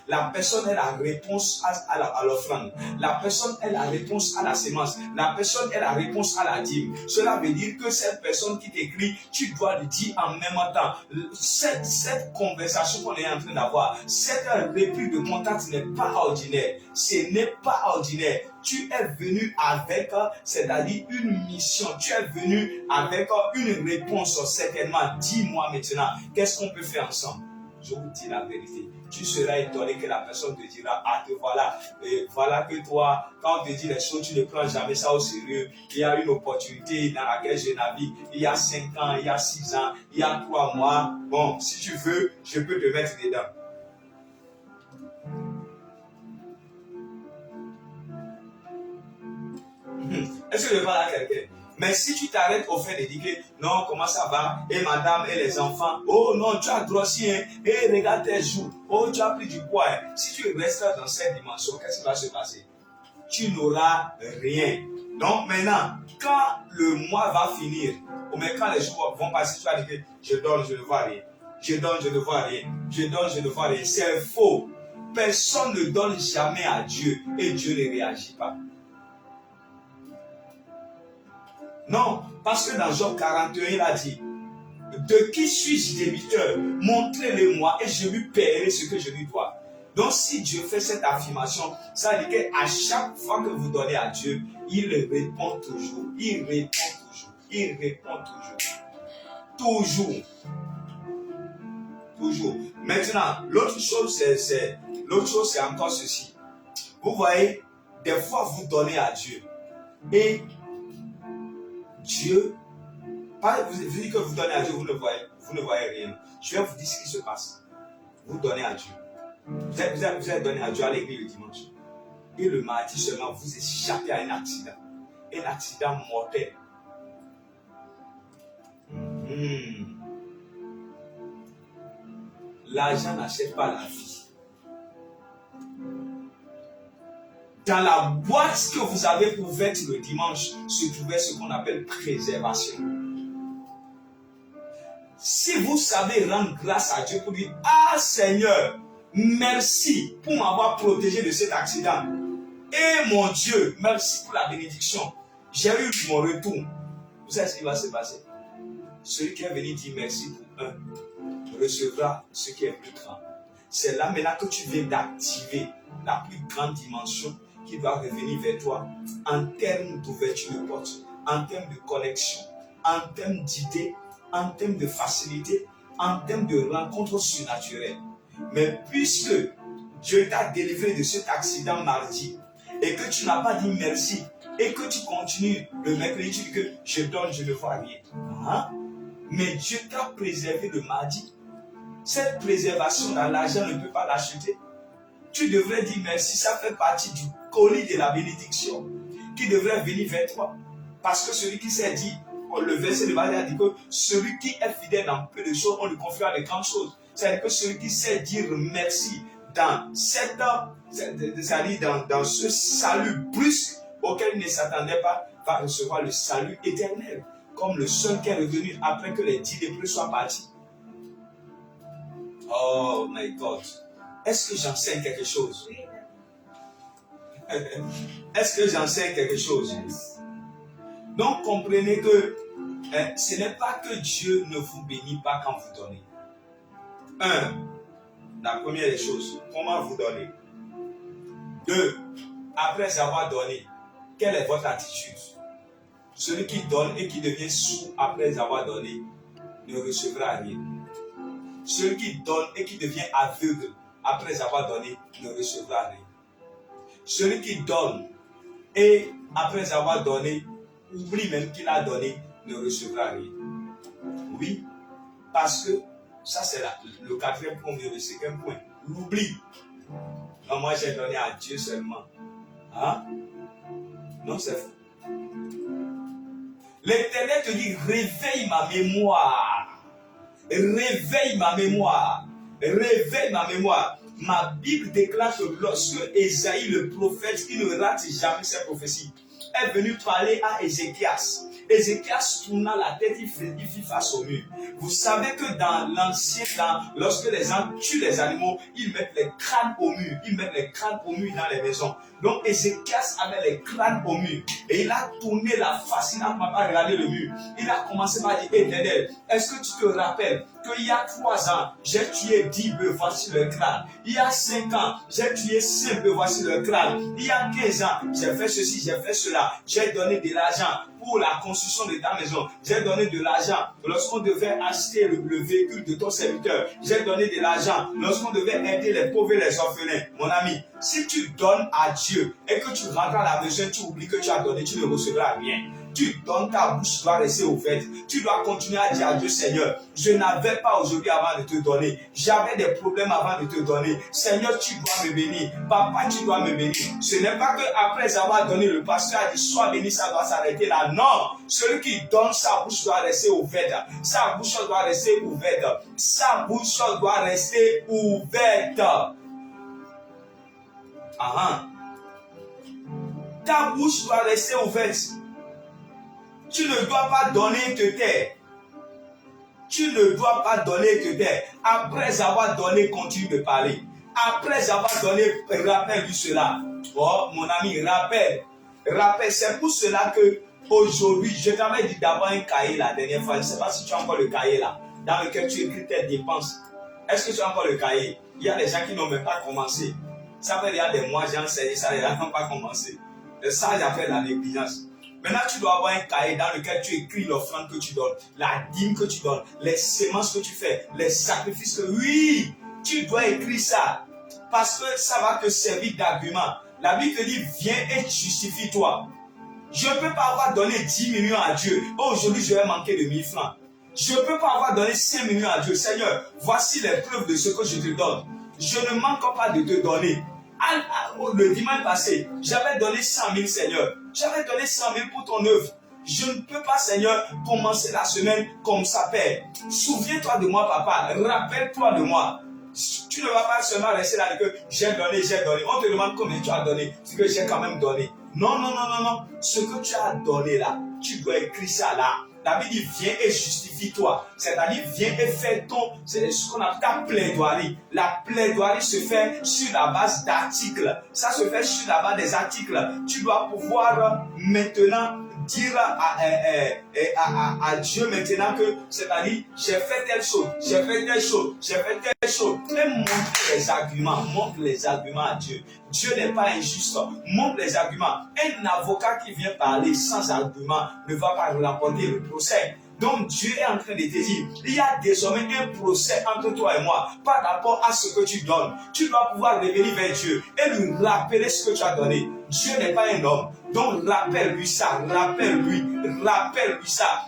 La personne est la réponse à l'offrande. La personne est la réponse à la semence. La personne est la réponse à la dîme. Cela veut dire que cette personne qui t'écrit, tu dois lui dire en même temps. Cette conversation qu'on est en train d'avoir, cette reprise de contact n'est pas ordinaire. Ce n'est pas ordinaire. Tu es venu avec, c'est-à-dire une mission. Tu es venu avec une réponse, certainement. Dis-moi maintenant, qu'est-ce qu'on peut faire ensemble? Je vous dis la vérité. Tu seras étonné que la personne te dira, ah, te voilà, voilà que toi, quand on te dit les choses, tu ne prends jamais ça au sérieux. Il y a une opportunité dans laquelle je navigue. Il y a 5 ans, il y a 6 ans, il y a 3 mois. Bon, si tu veux, je peux te mettre dedans. Est-ce que je parle à quelqu'un? Mais si tu t'arrêtes au fait de dire que non, comment ça va? Et madame et les enfants, oh non, tu as grossi, hein? Et regarde tes joues, oh tu as pris du poids. Hein? Si tu restes dans cette dimension, qu'est-ce qui va se passer? Tu n'auras rien. Donc maintenant, quand le mois va finir, ou même quand les jours vont passer, tu vas dire que je donne, je ne vois rien. Je donne, je ne vois rien. Je donne, je ne vois rien. C'est faux. Personne ne donne jamais à Dieu et Dieu ne réagit pas. Non, parce que dans Job 41, il a dit, de qui suis-je débiteur? Montrez-le-moi et je lui paierai ce que je lui dois. Donc si Dieu fait cette affirmation, ça veut dire qu'à chaque fois que vous donnez à Dieu, il répond toujours. Il répond toujours. Il répond toujours. Toujours. Toujours. Maintenant, l'autre chose, c'est encore ceci. Vous voyez, des fois vous donnez à Dieu et Dieu, vous dites que vous donnez à Dieu, vous ne voyez rien. Je vais vous dire ce qui se passe. Vous donnez à Dieu. Vous avez donné à Dieu à l'église le dimanche. Et le mardi seulement, vous échappez à un accident. Un accident mortel. L'argent n'achète pas la vie. Dans la boîte que vous avez ouverte le dimanche se trouvait ce qu'on appelle préservation. Si vous savez rendre grâce à Dieu pour dire « Ah Seigneur, merci pour m'avoir protégé de cet accident. Et mon Dieu, merci pour la bénédiction. J'ai eu mon retour. » Vous savez ce qui va se passer? Celui qui est venu dire merci pour un recevra ce qui est plus grand. C'est là maintenant que tu viens d'activer la plus grande dimension qui doit revenir vers toi en termes d'ouverture de porte, en termes de connexion, en termes d'idées, en termes de facilité, en termes de rencontres surnaturelles. Mais puisque Dieu t'a délivré de cet accident mardi et que tu n'as pas dit merci et que tu continues le mercredi, tu dis que je donne, je ne vois rien. Mais Dieu t'a préservé le mardi. Cette préservation dans l'argent ne peut pas l'acheter. Tu devrais dire merci, ça fait partie du colis de la bénédiction qui devrait venir vers toi. Parce que celui qui s'est dit, le verset de Marie a dit que celui qui est fidèle dans peu de choses, on lui confiera de grandes choses. C'est-à-dire que celui qui sait dire merci dans dans ce salut brusque auquel il ne s'attendait pas, va recevoir le salut éternel. Comme le seul qui est revenu après que les 10 lépreux soient partis. Oh my God. Est-ce que j'enseigne quelque chose? Est-ce que j'enseigne quelque chose? Donc comprenez que ce n'est pas que Dieu ne vous bénit pas quand vous donnez. La première des choses, comment vous donnez? 2, après avoir donné, quelle est votre attitude? Celui qui donne et qui devient sourd après avoir donné ne recevra rien. Celui qui donne et qui devient aveugle après avoir donné ne recevra rien. Celui qui donne et après avoir donné oublie même qu'il a donné ne recevra rien. Oui, parce que ça c'est le quatrième point, le cinquième point. L'oubli. Non, moi j'ai donné à Dieu seulement. Non, c'est faux. L'Éternel te dit, réveille ma mémoire. Réveille ma mémoire. Réveille ma mémoire. Ma Bible déclare que lorsque Ésaïe, le prophète, qui ne rate jamais ses prophéties, est venu parler à Ézéchias. Ézéchias tourna la tête, il fit face au mur. Vous savez que dans l'ancien temps, lorsque les gens tuent les animaux, ils mettent les crânes au mur. Ils mettent les crânes au mur dans les maisons. Donc Ézéchias avait les crânes au mur. Et il a tourné la face, il n'a pas regardé le mur. Il a commencé par dire, Éternel, est-ce que tu te rappelles qu'il y a 3 ans, j'ai tué 10 bœufs, voici le crâne. Il y a 5 ans, j'ai tué 5 bœufs, voici le crâne. Il y a 15 ans, j'ai fait ceci, j'ai fait cela. J'ai donné de l'argent pour la construction de ta maison. J'ai donné de l'argent lorsqu'on devait acheter le véhicule de ton serviteur. J'ai donné de l'argent lorsqu'on devait aider les pauvres et les orphelins. Mon ami, si tu donnes à Dieu et que tu rentres à la maison, tu oublies que tu as donné, tu ne recevras rien. tu donnes, ta bouche doit rester ouverte. Tu dois continuer à dire à Dieu, Seigneur, je n'avais pas aujourd'hui avant de te donner. J'avais des problèmes avant de te donner. Seigneur, tu dois me bénir. Papa, tu dois me bénir. Ce n'est pas que après avoir donné, le pasteur a dit, sois béni, ça doit s'arrêter là. Non, celui qui donne, sa bouche doit rester ouverte. Sa bouche doit rester ouverte. Sa bouche doit rester ouverte. Ta bouche doit rester ouverte. Tu ne dois pas donner et te taire. Tu ne dois pas donner et te taire. Après avoir donné, continue de parler. Après avoir donné, rappelle-lui cela. Oh, mon ami, rappelle. Rappelle, c'est pour cela que aujourd'hui, je t'avais dit d'avoir un cahier la dernière fois. Je ne sais pas si tu as encore le cahier là, dans lequel tu écris tes dépenses. Est-ce que tu as encore le cahier? Il y a des gens qui n'ont même pas commencé. Ça fait déjà des mois, j'ai enseigné ça, ils n'ont pas commencé. Ça, j'appelle la négligence. Maintenant, tu dois avoir un cahier dans lequel tu écris l'offrande que tu donnes, la dîme que tu donnes, les semences que tu fais, les sacrifices que... Oui, tu dois écrire ça. Parce que ça va te servir d'argument. La Bible te dit, viens et justifie-toi. Je ne peux pas avoir donné 10 millions à Dieu. Oh, aujourd'hui, je vais manquer de 1000 francs. Je ne peux pas avoir donné 5 millions à Dieu. Seigneur, voici les preuves de ce que je te donne. Je ne manque pas de te donner. Le dimanche passé, j'avais donné 100 000, Seigneur. J'avais donné 100 000 pour ton œuvre. Je ne peux pas, Seigneur, commencer la semaine comme ça, Père. Souviens-toi de moi, Papa. Rappelle-toi de moi. Tu ne vas pas seulement rester là et que j'ai donné, j'ai donné. On te demande combien tu as donné. C'est que j'ai quand même donné. Non, non, non, non, non. Ce que tu as donné là, tu dois écrire ça là. La Bible dit, viens et justifie-toi. C'est-à-dire, viens et fais c'est ce qu'on appelle ta plaidoirie. La plaidoirie se fait sur la base d'articles. Ça se fait sur la base des articles. Tu dois pouvoir maintenant dire à Dieu maintenant que, c'est-à-dire, j'ai fait telle chose, j'ai fait telle chose, j'ai fait telle chose. Et montre les arguments à Dieu. Dieu n'est pas injuste. Montre les arguments. Un avocat qui vient parler sans argument ne va pas remporter le procès. Donc Dieu est en train de te dire, il y a désormais un procès entre toi et moi par rapport à ce que tu donnes. Tu dois pouvoir revenir vers Dieu et lui rappeler ce que tu as donné. Dieu n'est pas un homme. Donc rappelle-lui ça, rappelle-lui ça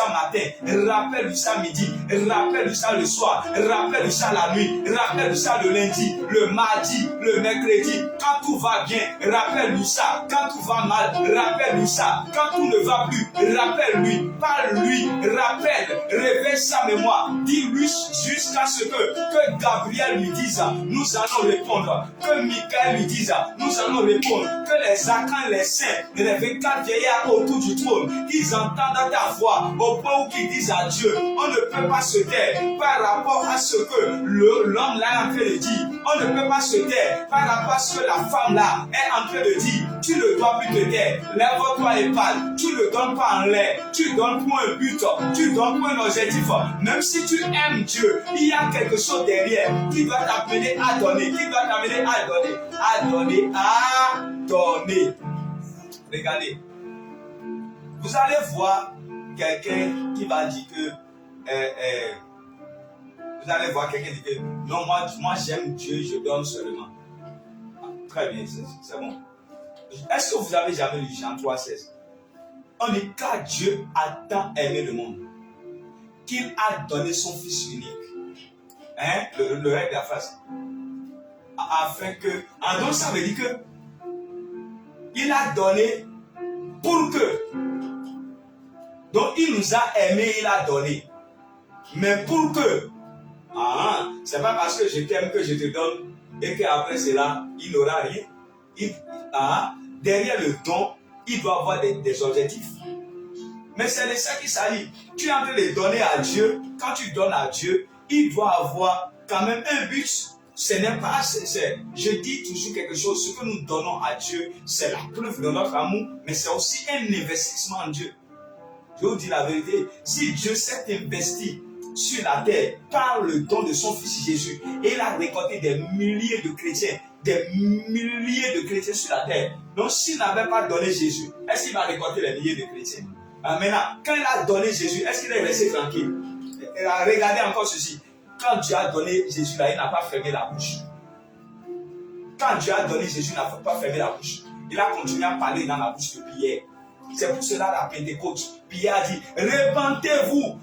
matin, rappelle-lui ça midi, rappelle-lui ça le soir, rappelle-lui ça la nuit, rappelle-lui ça le lundi, le mardi, le mercredi. Quand tout va bien, rappelle-lui ça. Quand tout va mal, rappelle-lui ça. Quand tout ne va plus, rappelle-lui, parle-lui, rappelle, réveille sa mémoire. Dis-lui jusqu'à ce que Gabriel lui dise, nous allons répondre. Que Michael lui dise, nous allons répondre. Que les archanges, les saints, les 24 vieillards autour du trône, ils entendent ta voix au point où ils disent à Dieu, on ne peut pas se taire par rapport à ce que l'homme là est en train de dire. On ne peut pas se taire par rapport à ce que la femme là est en train de dire. Tu ne dois plus te taire. Lève-toi et parle. Tu ne donnes pas en l'air. Tu donnes pour un but. Tu donnes pour un objectif. Même si tu aimes Dieu, il y a quelque chose derrière qui doit t'amener à donner. Qui doit t'amener à donner. À donner. À donner. Regardez. Vous allez voir quelqu'un qui va dire que vous allez voir quelqu'un qui dit que non, moi j'aime Dieu, je donne seulement. Très bien, c'est bon. Est-ce que vous avez jamais lu Jean 3,16? On dit car Dieu a tant aimé le monde qu'il a donné son Fils unique. Hein? Le règle de la face. Afin que. Donc ça veut dire que il a donné pour que. Donc il nous a aimés, il a donné. Mais pour que. C'est pas parce que je t'aime que je te donne et qu'après cela, il n'aura rien. Derrière le don, il doit avoir des objectifs. Mais c'est de ça qu'il s'agit. Tu es en train de donner à Dieu. Quand tu donnes à Dieu, il doit avoir quand même un but. Ce n'est pas, je dis toujours quelque chose, ce que nous donnons à Dieu, c'est la preuve de notre amour, mais c'est aussi un investissement en Dieu. Je vous dis la vérité, si Dieu s'est investi sur la terre par le don de son Fils Jésus, et il a récolté des milliers de chrétiens sur la terre. Donc s'il n'avait pas donné Jésus, est-ce qu'il va récolter les milliers de chrétiens? Maintenant, quand il a donné Jésus, est-ce qu'il est resté tranquille? Regardez encore ceci. Quand Dieu a donné Jésus, là, il n'a pas fermé la bouche. Quand Dieu a donné Jésus, il n'a pas fermé la bouche. Il a continué à parler dans la bouche de Pierre. C'est pour cela la Pentecôte. Pierre a dit, repentez-vous,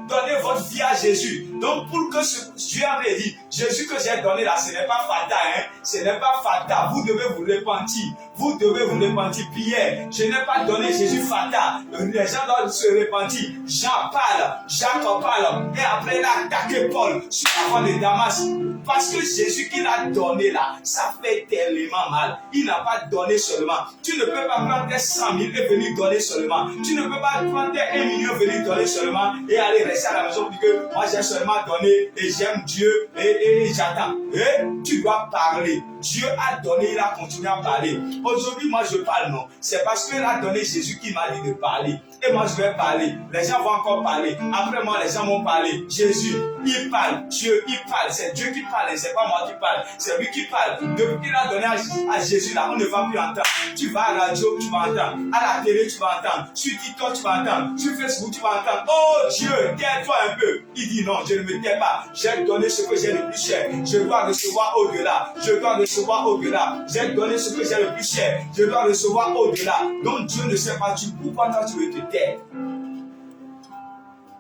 donnez votre vie à Jésus. Donc pour que Dieu avait dit, Jésus que j'ai donné là, ce n'est pas fatal, hein? Ce n'est pas fatal. Vous devez vous repentir. Vous devez vous repentir. Pierre, je n'ai pas donné Jésus fatal. Les gens doivent se repentir. Jean parle, Jacques parle. Et après il a attaqué Paul sur la voie de Damas. Parce que Jésus qu'il a donné là, ça fait tellement mal. Il n'a pas donné seulement. Tu ne peux pas prendre tes 100 000 et venir donner seulement. Tu ne peux pas prendre tes 1 million et venir donner seulement et aller rester à la maison pour dire que moi j'ai seulement donné et j'aime Dieu et j'attends. Et tu dois parler. Dieu a donné, il a continué à parler. Aujourd'hui, moi je parle, non. C'est parce qu'il a donné Jésus qui m'a dit de parler. Et moi je vais parler. Les gens vont encore parler. Après moi, les gens vont parler. Jésus, il parle. Dieu, il parle. C'est Dieu qui parle. C'est pas moi qui parle. C'est lui qui parle. Depuis qu'il a donné à Jésus, là, on ne va plus entendre. Tu vas à la radio, tu vas entendre. À la télé, tu vas entendre. Sur TikTok, tu vas entendre. Sur Facebook, tu vas entendre. Oh Dieu, tais-toi un peu. Il dit non, je ne me tais pas. J'ai donné ce que j'ai le plus cher. Je dois recevoir au-delà. Je dois recevoir au-delà. J'ai donné ce que j'ai le plus cher. Je dois recevoir au-delà. Donc Dieu ne sait pas pourquoi toi tu veux te taire.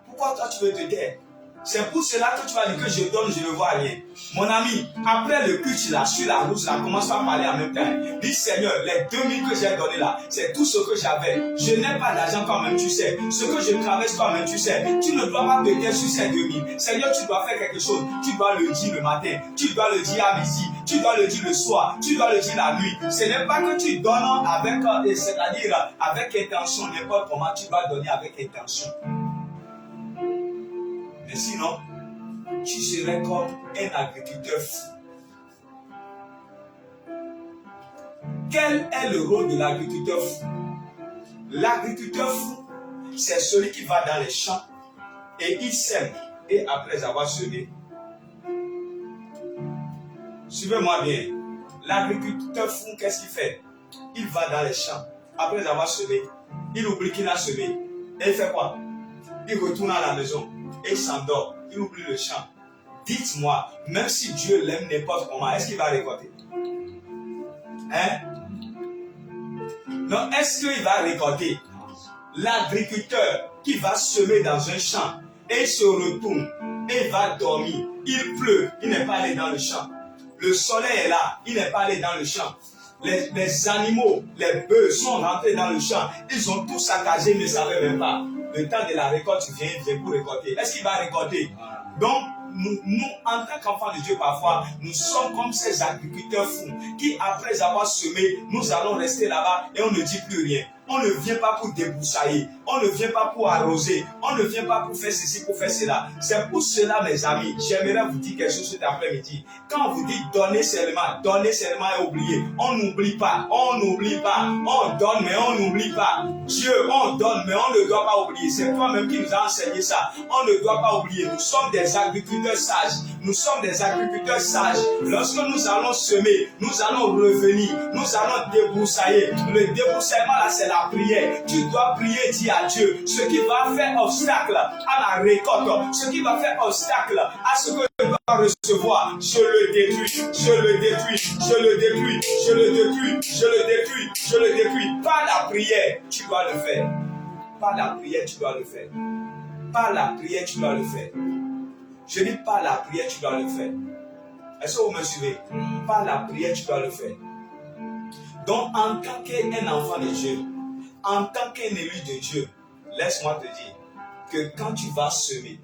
Pourquoi toi tu veux te taire? C'est pour cela que tu vas dire que je donne, je ne vois rien. Mon ami, après le culte là, sur la route là, commence à parler en même temps. Dis Seigneur, les 2000 que j'ai donné là, c'est tout ce que j'avais. Je n'ai pas d'argent quand même, tu sais. Ce que je traverse quand même, tu sais. Tu ne dois pas te taire sur ces 2000. Seigneur, tu dois faire quelque chose. Tu dois le dire le matin. Tu dois le dire à midi. Tu dois le dire le soir. Tu dois le dire la nuit. Ce n'est pas que tu donnes avec, c'est-à-dire avec intention, n'importe comment, tu dois donner avec intention. Mais sinon, tu serais comme un agriculteur fou. Quel est le rôle de l'agriculteur fou? L'agriculteur fou, c'est celui qui va dans les champs et il sème. Et après avoir semé, suivez-moi bien, l'agriculteur fou, qu'est-ce qu'il fait? Il va dans les champs. Après avoir semé, il oublie qu'il a semé. Et il fait quoi? Il retourne à la maison. Et il s'endort, il oublie le champ. Dites-moi, même si Dieu l'aime n'importe comment, est-ce qu'il va récolter? Hein? Non, est-ce qu'il va récolter? L'agriculteur qui va semer dans un champ et il se retourne et il va dormir. Il pleut, il n'est pas allé dans le champ. Le soleil est là, il n'est pas allé dans le champ. Les animaux, les bœufs sont rentrés dans le champ. Ils ont tout saccagé, ils ne savaient même pas. Le temps de la récolte vient pour récolter. Est-ce qu'il va récolter? Donc, nous, en tant qu'enfants de Dieu, parfois, nous sommes comme ces agriculteurs fous qui, après avoir semé, nous allons rester là-bas et on ne dit plus rien. On ne vient pas pour débroussailler. On ne vient pas pour arroser. On ne vient pas pour faire ceci, pour faire cela. C'est pour cela, mes amis, j'aimerais vous dire quelque chose cet après-midi. Quand vous dites donner seulement et oublier. On n'oublie pas. On n'oublie pas. On donne, mais on n'oublie pas. Dieu, on donne, mais on ne doit pas oublier. C'est toi-même qui nous a enseigné ça. On ne doit pas oublier. Nous sommes des agriculteurs sages. Nous sommes des agriculteurs sages. Lorsque nous allons semer, nous allons revenir. Nous allons débroussailler. Le débroussaillement là, c'est la prière. Tu dois prier, dire à Dieu ce qui va faire obstacle à la récolte, ce qui va faire obstacle à ce que tu dois recevoir. Je le détruis, je le détruis, je le détruis, je le détruis, je le détruis, je le détruis. Par la prière, tu dois le faire. Par la prière, tu dois le faire. Par la prière, tu dois le faire. Je dis par la prière, tu dois le faire. Est-ce que vous me suivez? Par la prière, tu dois le faire. Donc, en tant qu'un enfant de Dieu, en tant qu'un élu de Dieu, laisse-moi te dire que quand tu vas semer,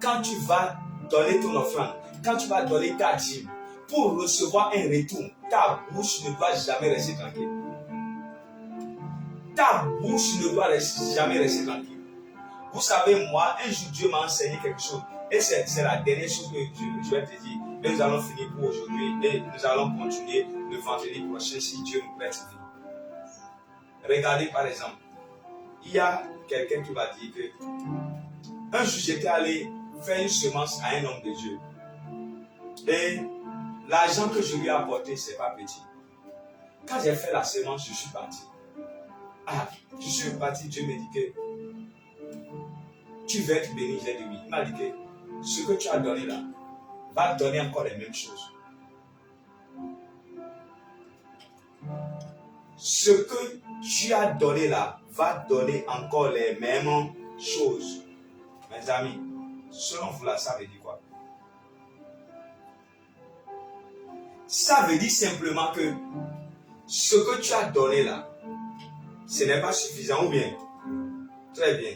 quand tu vas donner ton offrande, quand tu vas donner ta dîme, pour recevoir un retour, ta bouche ne doit jamais rester tranquille. Ta bouche ne doit jamais rester tranquille. Vous savez, moi, un jour, Dieu m'a enseigné quelque chose. Et c'est la dernière chose que je vais te dire. Et nous allons finir pour aujourd'hui. Et nous allons continuer le vendredi prochain si Dieu nous prête vie. Regardez par exemple, il y a quelqu'un qui va dire que un jour j'étais allé faire une semence à un homme de Dieu. Et l'argent que je lui ai apporté, c'est pas petit. Quand j'ai fait la semence, je suis parti. Je suis parti, Dieu me dit que tu vas être béni. J'ai dit oui. Il m'a dit que ce que tu as donné là va te donner encore les mêmes choses. ce que tu as donné là va donner encore les mêmes choses. Mes amis, selon vous là, ça veut dire quoi? Ça veut dire simplement que ce que tu as donné là, ce n'est pas suffisant ou bien? Très bien.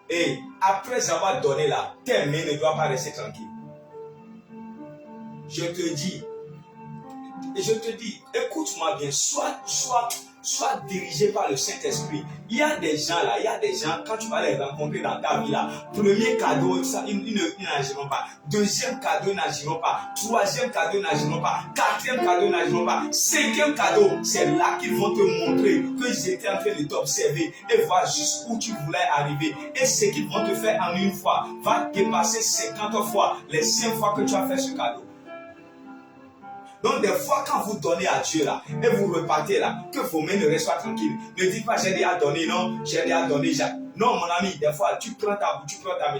Et après avoir donné là, tes mains ne doivent pas rester tranquilles. Je te dis, écoute-moi bien, sois dirigé par le Saint-Esprit. Il y a des gens là, quand tu vas les rencontrer dans ta vie là, premier cadeau, ça, ils n'agiront pas. Deuxième cadeau, ils n'agiront pas. Troisième cadeau, ils n'agiront pas. Quatrième cadeau, ils n'agiront pas. Cinquième cadeau, c'est là qu'ils vont te montrer que j'étais en train de t'observer et voir jusqu'où tu voulais arriver. Et ce qu'ils vont te faire en une fois va dépasser 50 fois les 5 fois que tu as fait ce cadeau. Donc des fois quand vous donnez à Dieu là et vous repartez là, que vos mains ne restent pas tranquilles. Ne dites pas j'ai déjà donné, non, j'ai déjà donné. Non mon ami, des fois tu prends ta main,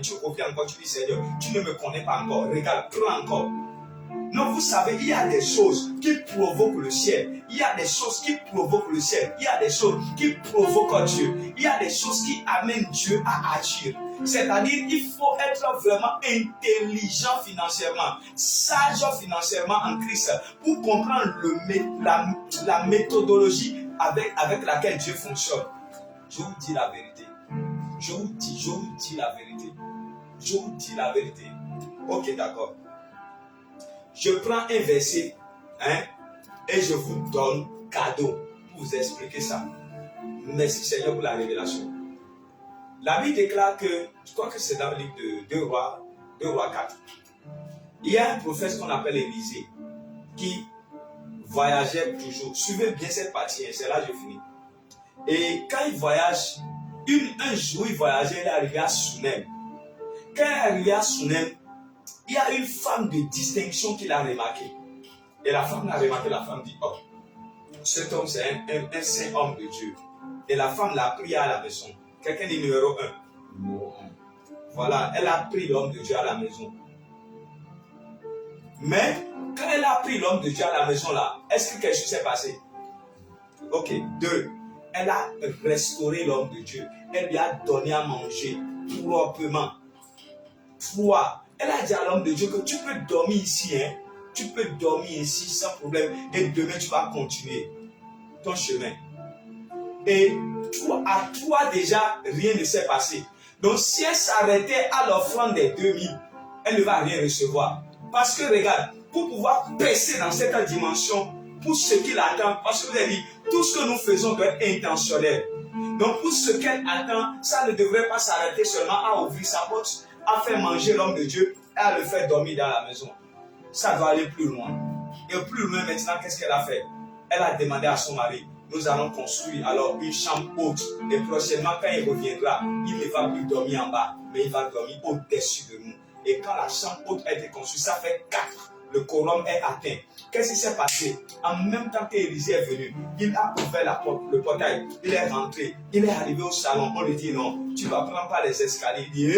tu reviens encore, tu dis Seigneur, tu ne me connais pas encore, regarde, prends encore. Non, vous savez, il y a des choses qui provoquent le ciel. Il y a des choses qui provoquent le ciel. Il y a des choses qui provoquent Dieu. Il y a des choses qui amènent Dieu à agir. C'est-à-dire, il faut être vraiment intelligent financièrement, sage financièrement en Christ pour comprendre la méthodologie avec laquelle Dieu fonctionne. Je vous dis la vérité. Je vous dis la vérité. Je vous dis la vérité. Ok, d'accord. Je prends un verset et je vous donne cadeau pour vous expliquer ça. Merci Seigneur pour la révélation. La Bible déclare que, je crois que c'est dans le livre de 2 Rois 4. Il y a un prophète qu'on appelle Élisée qui voyageait toujours. Suivez bien cette partie, c'est là que je finis. Et quand il voyage, un jour il voyageait, il est arrivé à Sunem. Quand il est arrivé à Sunem, il y a une femme de distinction qu'il a remarqué. Et la femme l'a remarqué, la femme dit, oh, cet homme c'est un saint homme de Dieu. Et la femme l'a pris à la maison. Quelqu'un dit numéro 1. Voilà, elle a pris l'homme de Dieu à la maison. Mais, quand elle a pris l'homme de Dieu à la maison là, est-ce que quelque chose s'est passé? Ok, 2. Elle a restauré l'homme de Dieu. Elle lui a donné à manger proprement. 3. Elle a dit à l'homme de Dieu que tu peux dormir ici, hein. Tu peux dormir ici sans problème. Et demain, tu vas continuer ton chemin. Et à toi déjà, rien ne s'est passé. Donc, si elle s'arrêtait à l'offrande des 2000, elle ne va rien recevoir. Parce que, regarde, pour pouvoir percer dans cette dimension, pour ce qu'il attend, parce que vous avez dit, tout ce que nous faisons doit être intentionnel. Donc, pour ce qu'elle attend, ça ne devrait pas s'arrêter seulement à ouvrir sa porte, à faire manger l'homme de Dieu et à le faire dormir dans la maison. Ça doit aller plus loin. Et plus loin maintenant, qu'est-ce qu'elle a fait? Elle a demandé à son mari, nous allons construire alors une chambre haute. Et prochainement, quand il reviendra, il ne va plus dormir en bas, mais il va dormir au-dessus de nous. Et quand la chambre haute a été construite, ça fait 4. Le quorum est atteint. Qu'est-ce qui s'est passé? En même temps qu'Élisée est venu, il a ouvert la porte, le portail, il est rentré, il est arrivé au salon. On lui dit non, tu ne vas prendre pas les escaliers. Il dit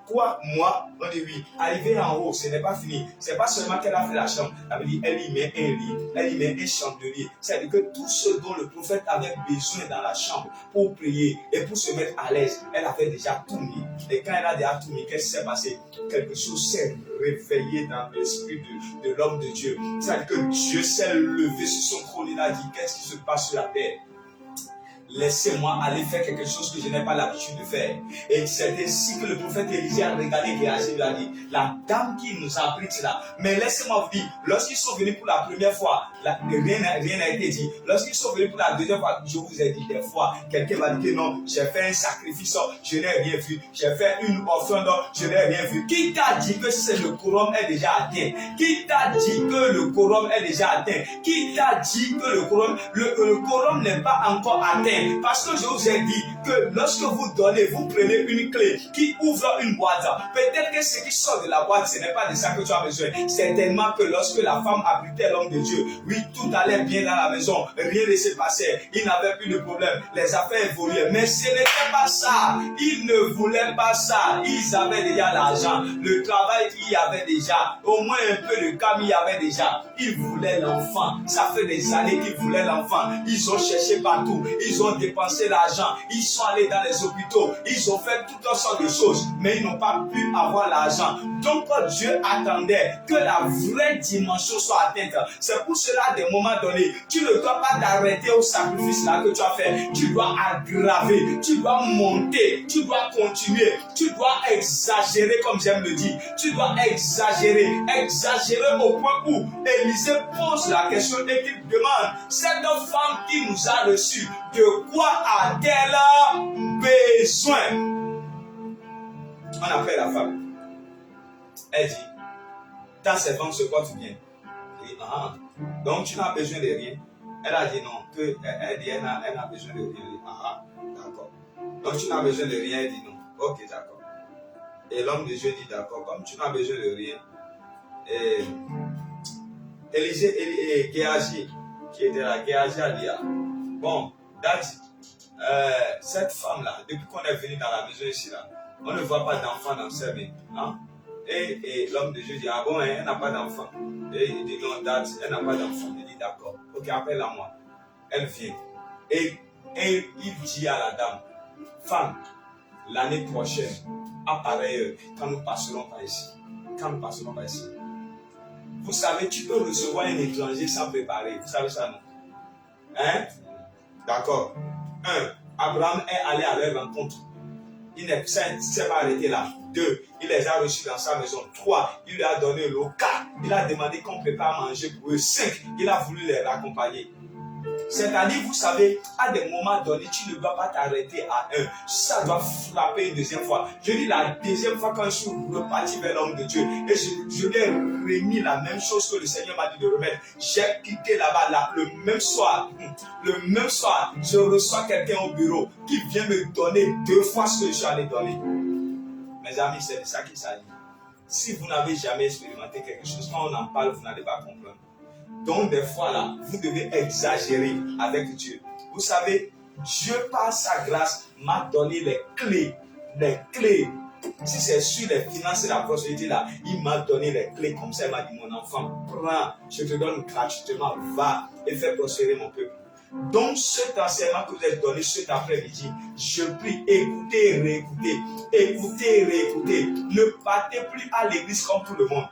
quoi? Moi? On dit oui. Arrivé en haut, ce n'est pas fini. C'est pas seulement qu'elle a fait la chambre. Elle dit, elle y met un lit, elle y met un chandelier. C'est-à-dire que tout ce dont le prophète avait besoin dans la chambre pour prier et pour se mettre à l'aise, elle avait déjà tout mis. Et quand elle a déjà tout mis, qu'est-ce qui s'est passé? Quelque chose s'est réveillé dans l'esprit de l'homme de Dieu. C'est-à-dire que Dieu s'est levé sur son trône. Il a dit, qu'est-ce qui se passe sur la terre? Laissez-moi aller faire quelque chose que je n'ai pas l'habitude de faire. Et c'est ainsi que le prophète Élisée a regardé Géasi, lui a dit, la dame qui nous a pris là, mais laissez-moi vous dire, lorsqu'ils sont venus pour la première fois, rien n'a été dit. Lorsqu'ils sont venus pour la deuxième fois, je vous ai dit des fois, quelqu'un va dire que non, j'ai fait un sacrifice, je n'ai rien vu. J'ai fait une offrande, je n'ai rien vu. Qui t'a dit que le quorum est déjà atteint? Qui t'a dit que le quorum est déjà atteint? Qui t'a dit que le quorum n'est pas encore atteint? Parce que je vous ai dit, que lorsque vous donnez, vous prenez une clé qui ouvre une boîte. Peut-être que ce qui sort de la boîte, ce n'est pas de ça que tu as besoin. Certainement que lorsque la femme abritait l'homme de Dieu, oui, tout allait bien dans la maison, rien ne se passait, il n'avait plus de problème, les affaires évoluaient. Mais ce n'était pas ça. Ils ne voulaient pas ça. Ils avaient déjà l'argent, le travail, il y avait déjà, au moins un peu de cam, il y avait déjà. Ils voulaient l'enfant. Ça fait des années qu'ils voulaient l'enfant. Ils ont cherché partout. Ils ont dépensé l'argent. Ils sont allés dans les hôpitaux. Ils ont fait toutes sortes de choses. Mais ils n'ont pas pu avoir l'argent. Donc Dieu attendait que la vraie dimension soit atteinte. C'est pour cela, à des moments donnés, tu ne dois pas t'arrêter au sacrifice là que tu as fait. Tu dois aggraver. Tu dois monter. Tu dois continuer. Tu dois exagérer, comme j'aime le dire. Tu dois exagérer. Exagérer au point où Élisée pose la question et qu'il demande, cette femme qui nous a reçus, de quoi a-t-elle besoin? On appelle la femme. Elle dit, ta servante se porte bien. Il dit, ah, donc tu n'as besoin de rien. Elle a dit non, elle dit, elle n'a besoin de rien. Elle dit, ah, d'accord. Donc tu n'as besoin de rien. Elle dit non. Ok, d'accord. Et l'homme de Dieu dit d'accord, comme tu n'as besoin de rien. Et Élisée et Géasi, qui était là, Géasi a dit, bon, cette femme-là, depuis qu'on est venu dans la maison ici, là, on ne voit pas d'enfant dans sa vie. Hein? Et l'homme de Dieu dit, ah bon, elle n'a pas d'enfant. Et il dit, non, elle n'a pas d'enfant. Il dit, d'accord, ok, appelle-la moi. Elle vient. Et il dit à la dame, femme, l'année prochaine, à pareille heure, quand nous passerons par ici, vous savez, tu peux recevoir un étranger sans préparer. Vous savez ça, non? Hein? D'accord. 1. Abraham est allé à leur rencontre. Il ne s'est pas arrêté là. 2. Il les a reçus dans sa maison. 3. Il lui a donné l'eau. 4. Il a demandé qu'on prépare à manger pour eux. 5. Il a voulu les accompagner. C'est-à-dire, vous savez, à des moments donnés, tu ne dois pas t'arrêter à un. Ça doit frapper une deuxième fois. Je dis la deuxième fois quand je suis reparti vers l'homme de Dieu et je lui ai remis la même chose que le Seigneur m'a dit de remettre. J'ai quitté là-bas le même soir. Je reçois quelqu'un au bureau qui vient me donner 2 fois ce que je suis allé donner. Mes amis, c'est de ça qu'il s'agit. Si vous n'avez jamais expérimenté quelque chose, quand on en parle, vous n'allez pas comprendre. Donc, des fois, là, vous devez exagérer avec Dieu. Vous savez, Dieu, par sa grâce, m'a donné les clés. Les clés. Si c'est sur les finances et la prospérité, là, il m'a donné les clés. Comme ça, il m'a dit, mon enfant, prends, je te donne gratuitement, va et fais prospérer mon peuple. Donc, cet enseignement que vous avez donné cet après-midi, je prie, écoutez et réécoutez. Écoutez et réécoutez. Ne partez plus à l'église comme tout le monde.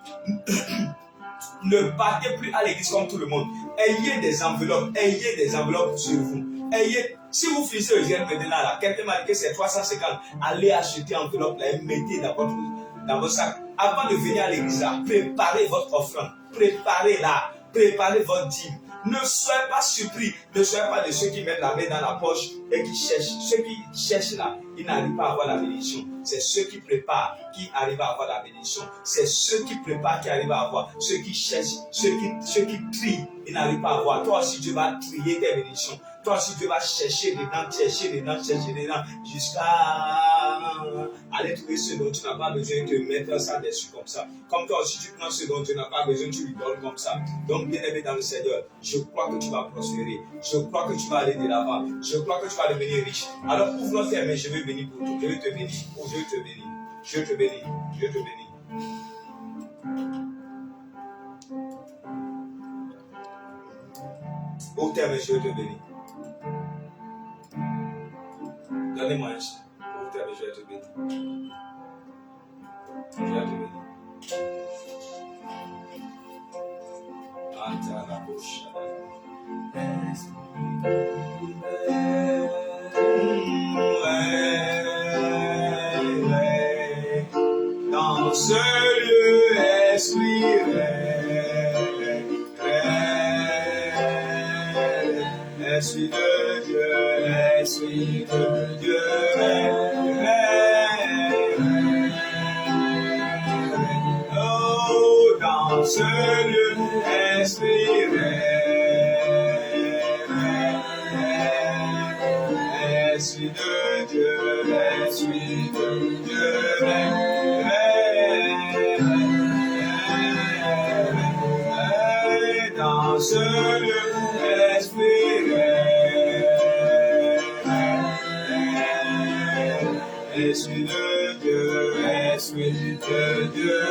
Ne partez plus à l'église comme tout le monde. Ayez des enveloppes sur vous. Si vous finissez le jeûne maintenant là, quelqu'un m'a dit que c'est 350, allez acheter enveloppe là et mettez dans votre sac. Avant de venir à l'église là, préparez votre offrande, préparez votre dîme. Ne soyez pas surpris, ne soyez pas de ceux qui mettent la main dans la poche et qui cherchent. Ceux qui cherchent là, ils n'arrivent pas à avoir la bénédiction. C'est ceux qui préparent qui arrivent à avoir la bénédiction. C'est ceux qui préparent qui arrivent à avoir. Ceux qui cherchent, ceux qui trient, ils n'arrivent pas à avoir. Toi aussi, Dieu va trier tes bénédictions. Toi aussi, Dieu va chercher dedans, jusqu'à aller trouver ce dont tu n'as pas besoin de te mettre ça dessus comme ça. Comme toi aussi, tu prends ce dont tu n'as pas besoin, tu lui donnes comme ça. Donc, bien aimé dans le Seigneur, je crois que tu vas prospérer. Je crois que tu vas aller de l'avant. Je crois que tu vas devenir riche. Alors, ouvre tes mains, je vais bénir pour toi. Je vais te bénir. Oh, je te bénis. Je te bénis. Je te bénis. Au terme, je te bénis. Donnez-moi un chien. Au terme, je vais te bénir. Je vais te bénir. Anta la bouche. Dans ce lieu, esprit, esprit de Dieu, esprit de Dieu, oh, dans ce lieu, esprit, esprit de Esprit Esprit de Dieu, Esprit de Dieu,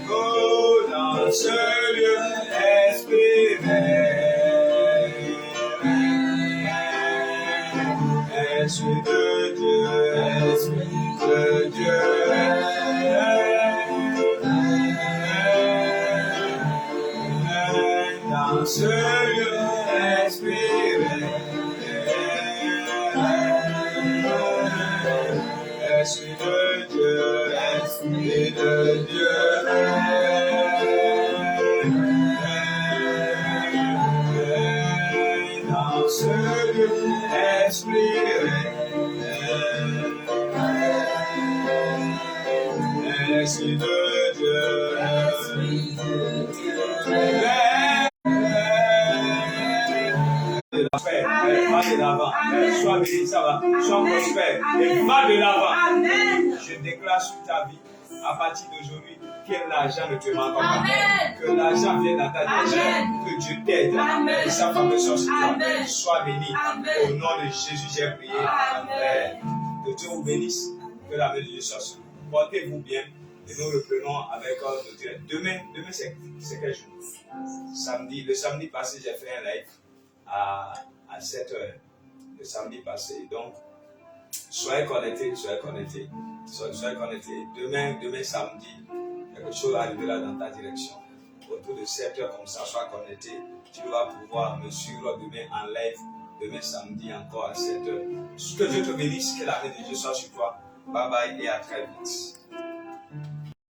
oh dans ce lieu, Esprit Esprit de Dieu, Esprit de Dieu, dans ce lieu, Esprit Esprit de Dieu, Esprit de Dieu, dans ce lieu, Esprit Esprit de Dieu, Esprit de Dieu. Va de l'avant, sois béni, ça va, sois prospère et va de l'avant. Je déclare sur ta vie, à partir d'aujourd'hui, que l'argent ne te manque pas, que l'argent vienne dans ta direction, que Dieu t'aide et sa femme soit sur toi. Sois béni, au nom de Jésus j'ai prié. Amen. Que Dieu vous bénisse, que la main de Dieu soit sur vous. Portez-vous bien et nous reprenons avec notre direct. Demain c'est quel jour? Samedi. Le samedi passé, j'ai fait un live à 7h le samedi passé. Donc, soyez connectés. Demain samedi, quelque chose arrivera dans ta direction. Autour de 7h, comme ça, sois connecté. Tu vas pouvoir me suivre demain en live. Demain samedi, encore à 7h. Que Dieu te bénisse, que la main de Dieu soit sur toi. Bye bye et à très vite.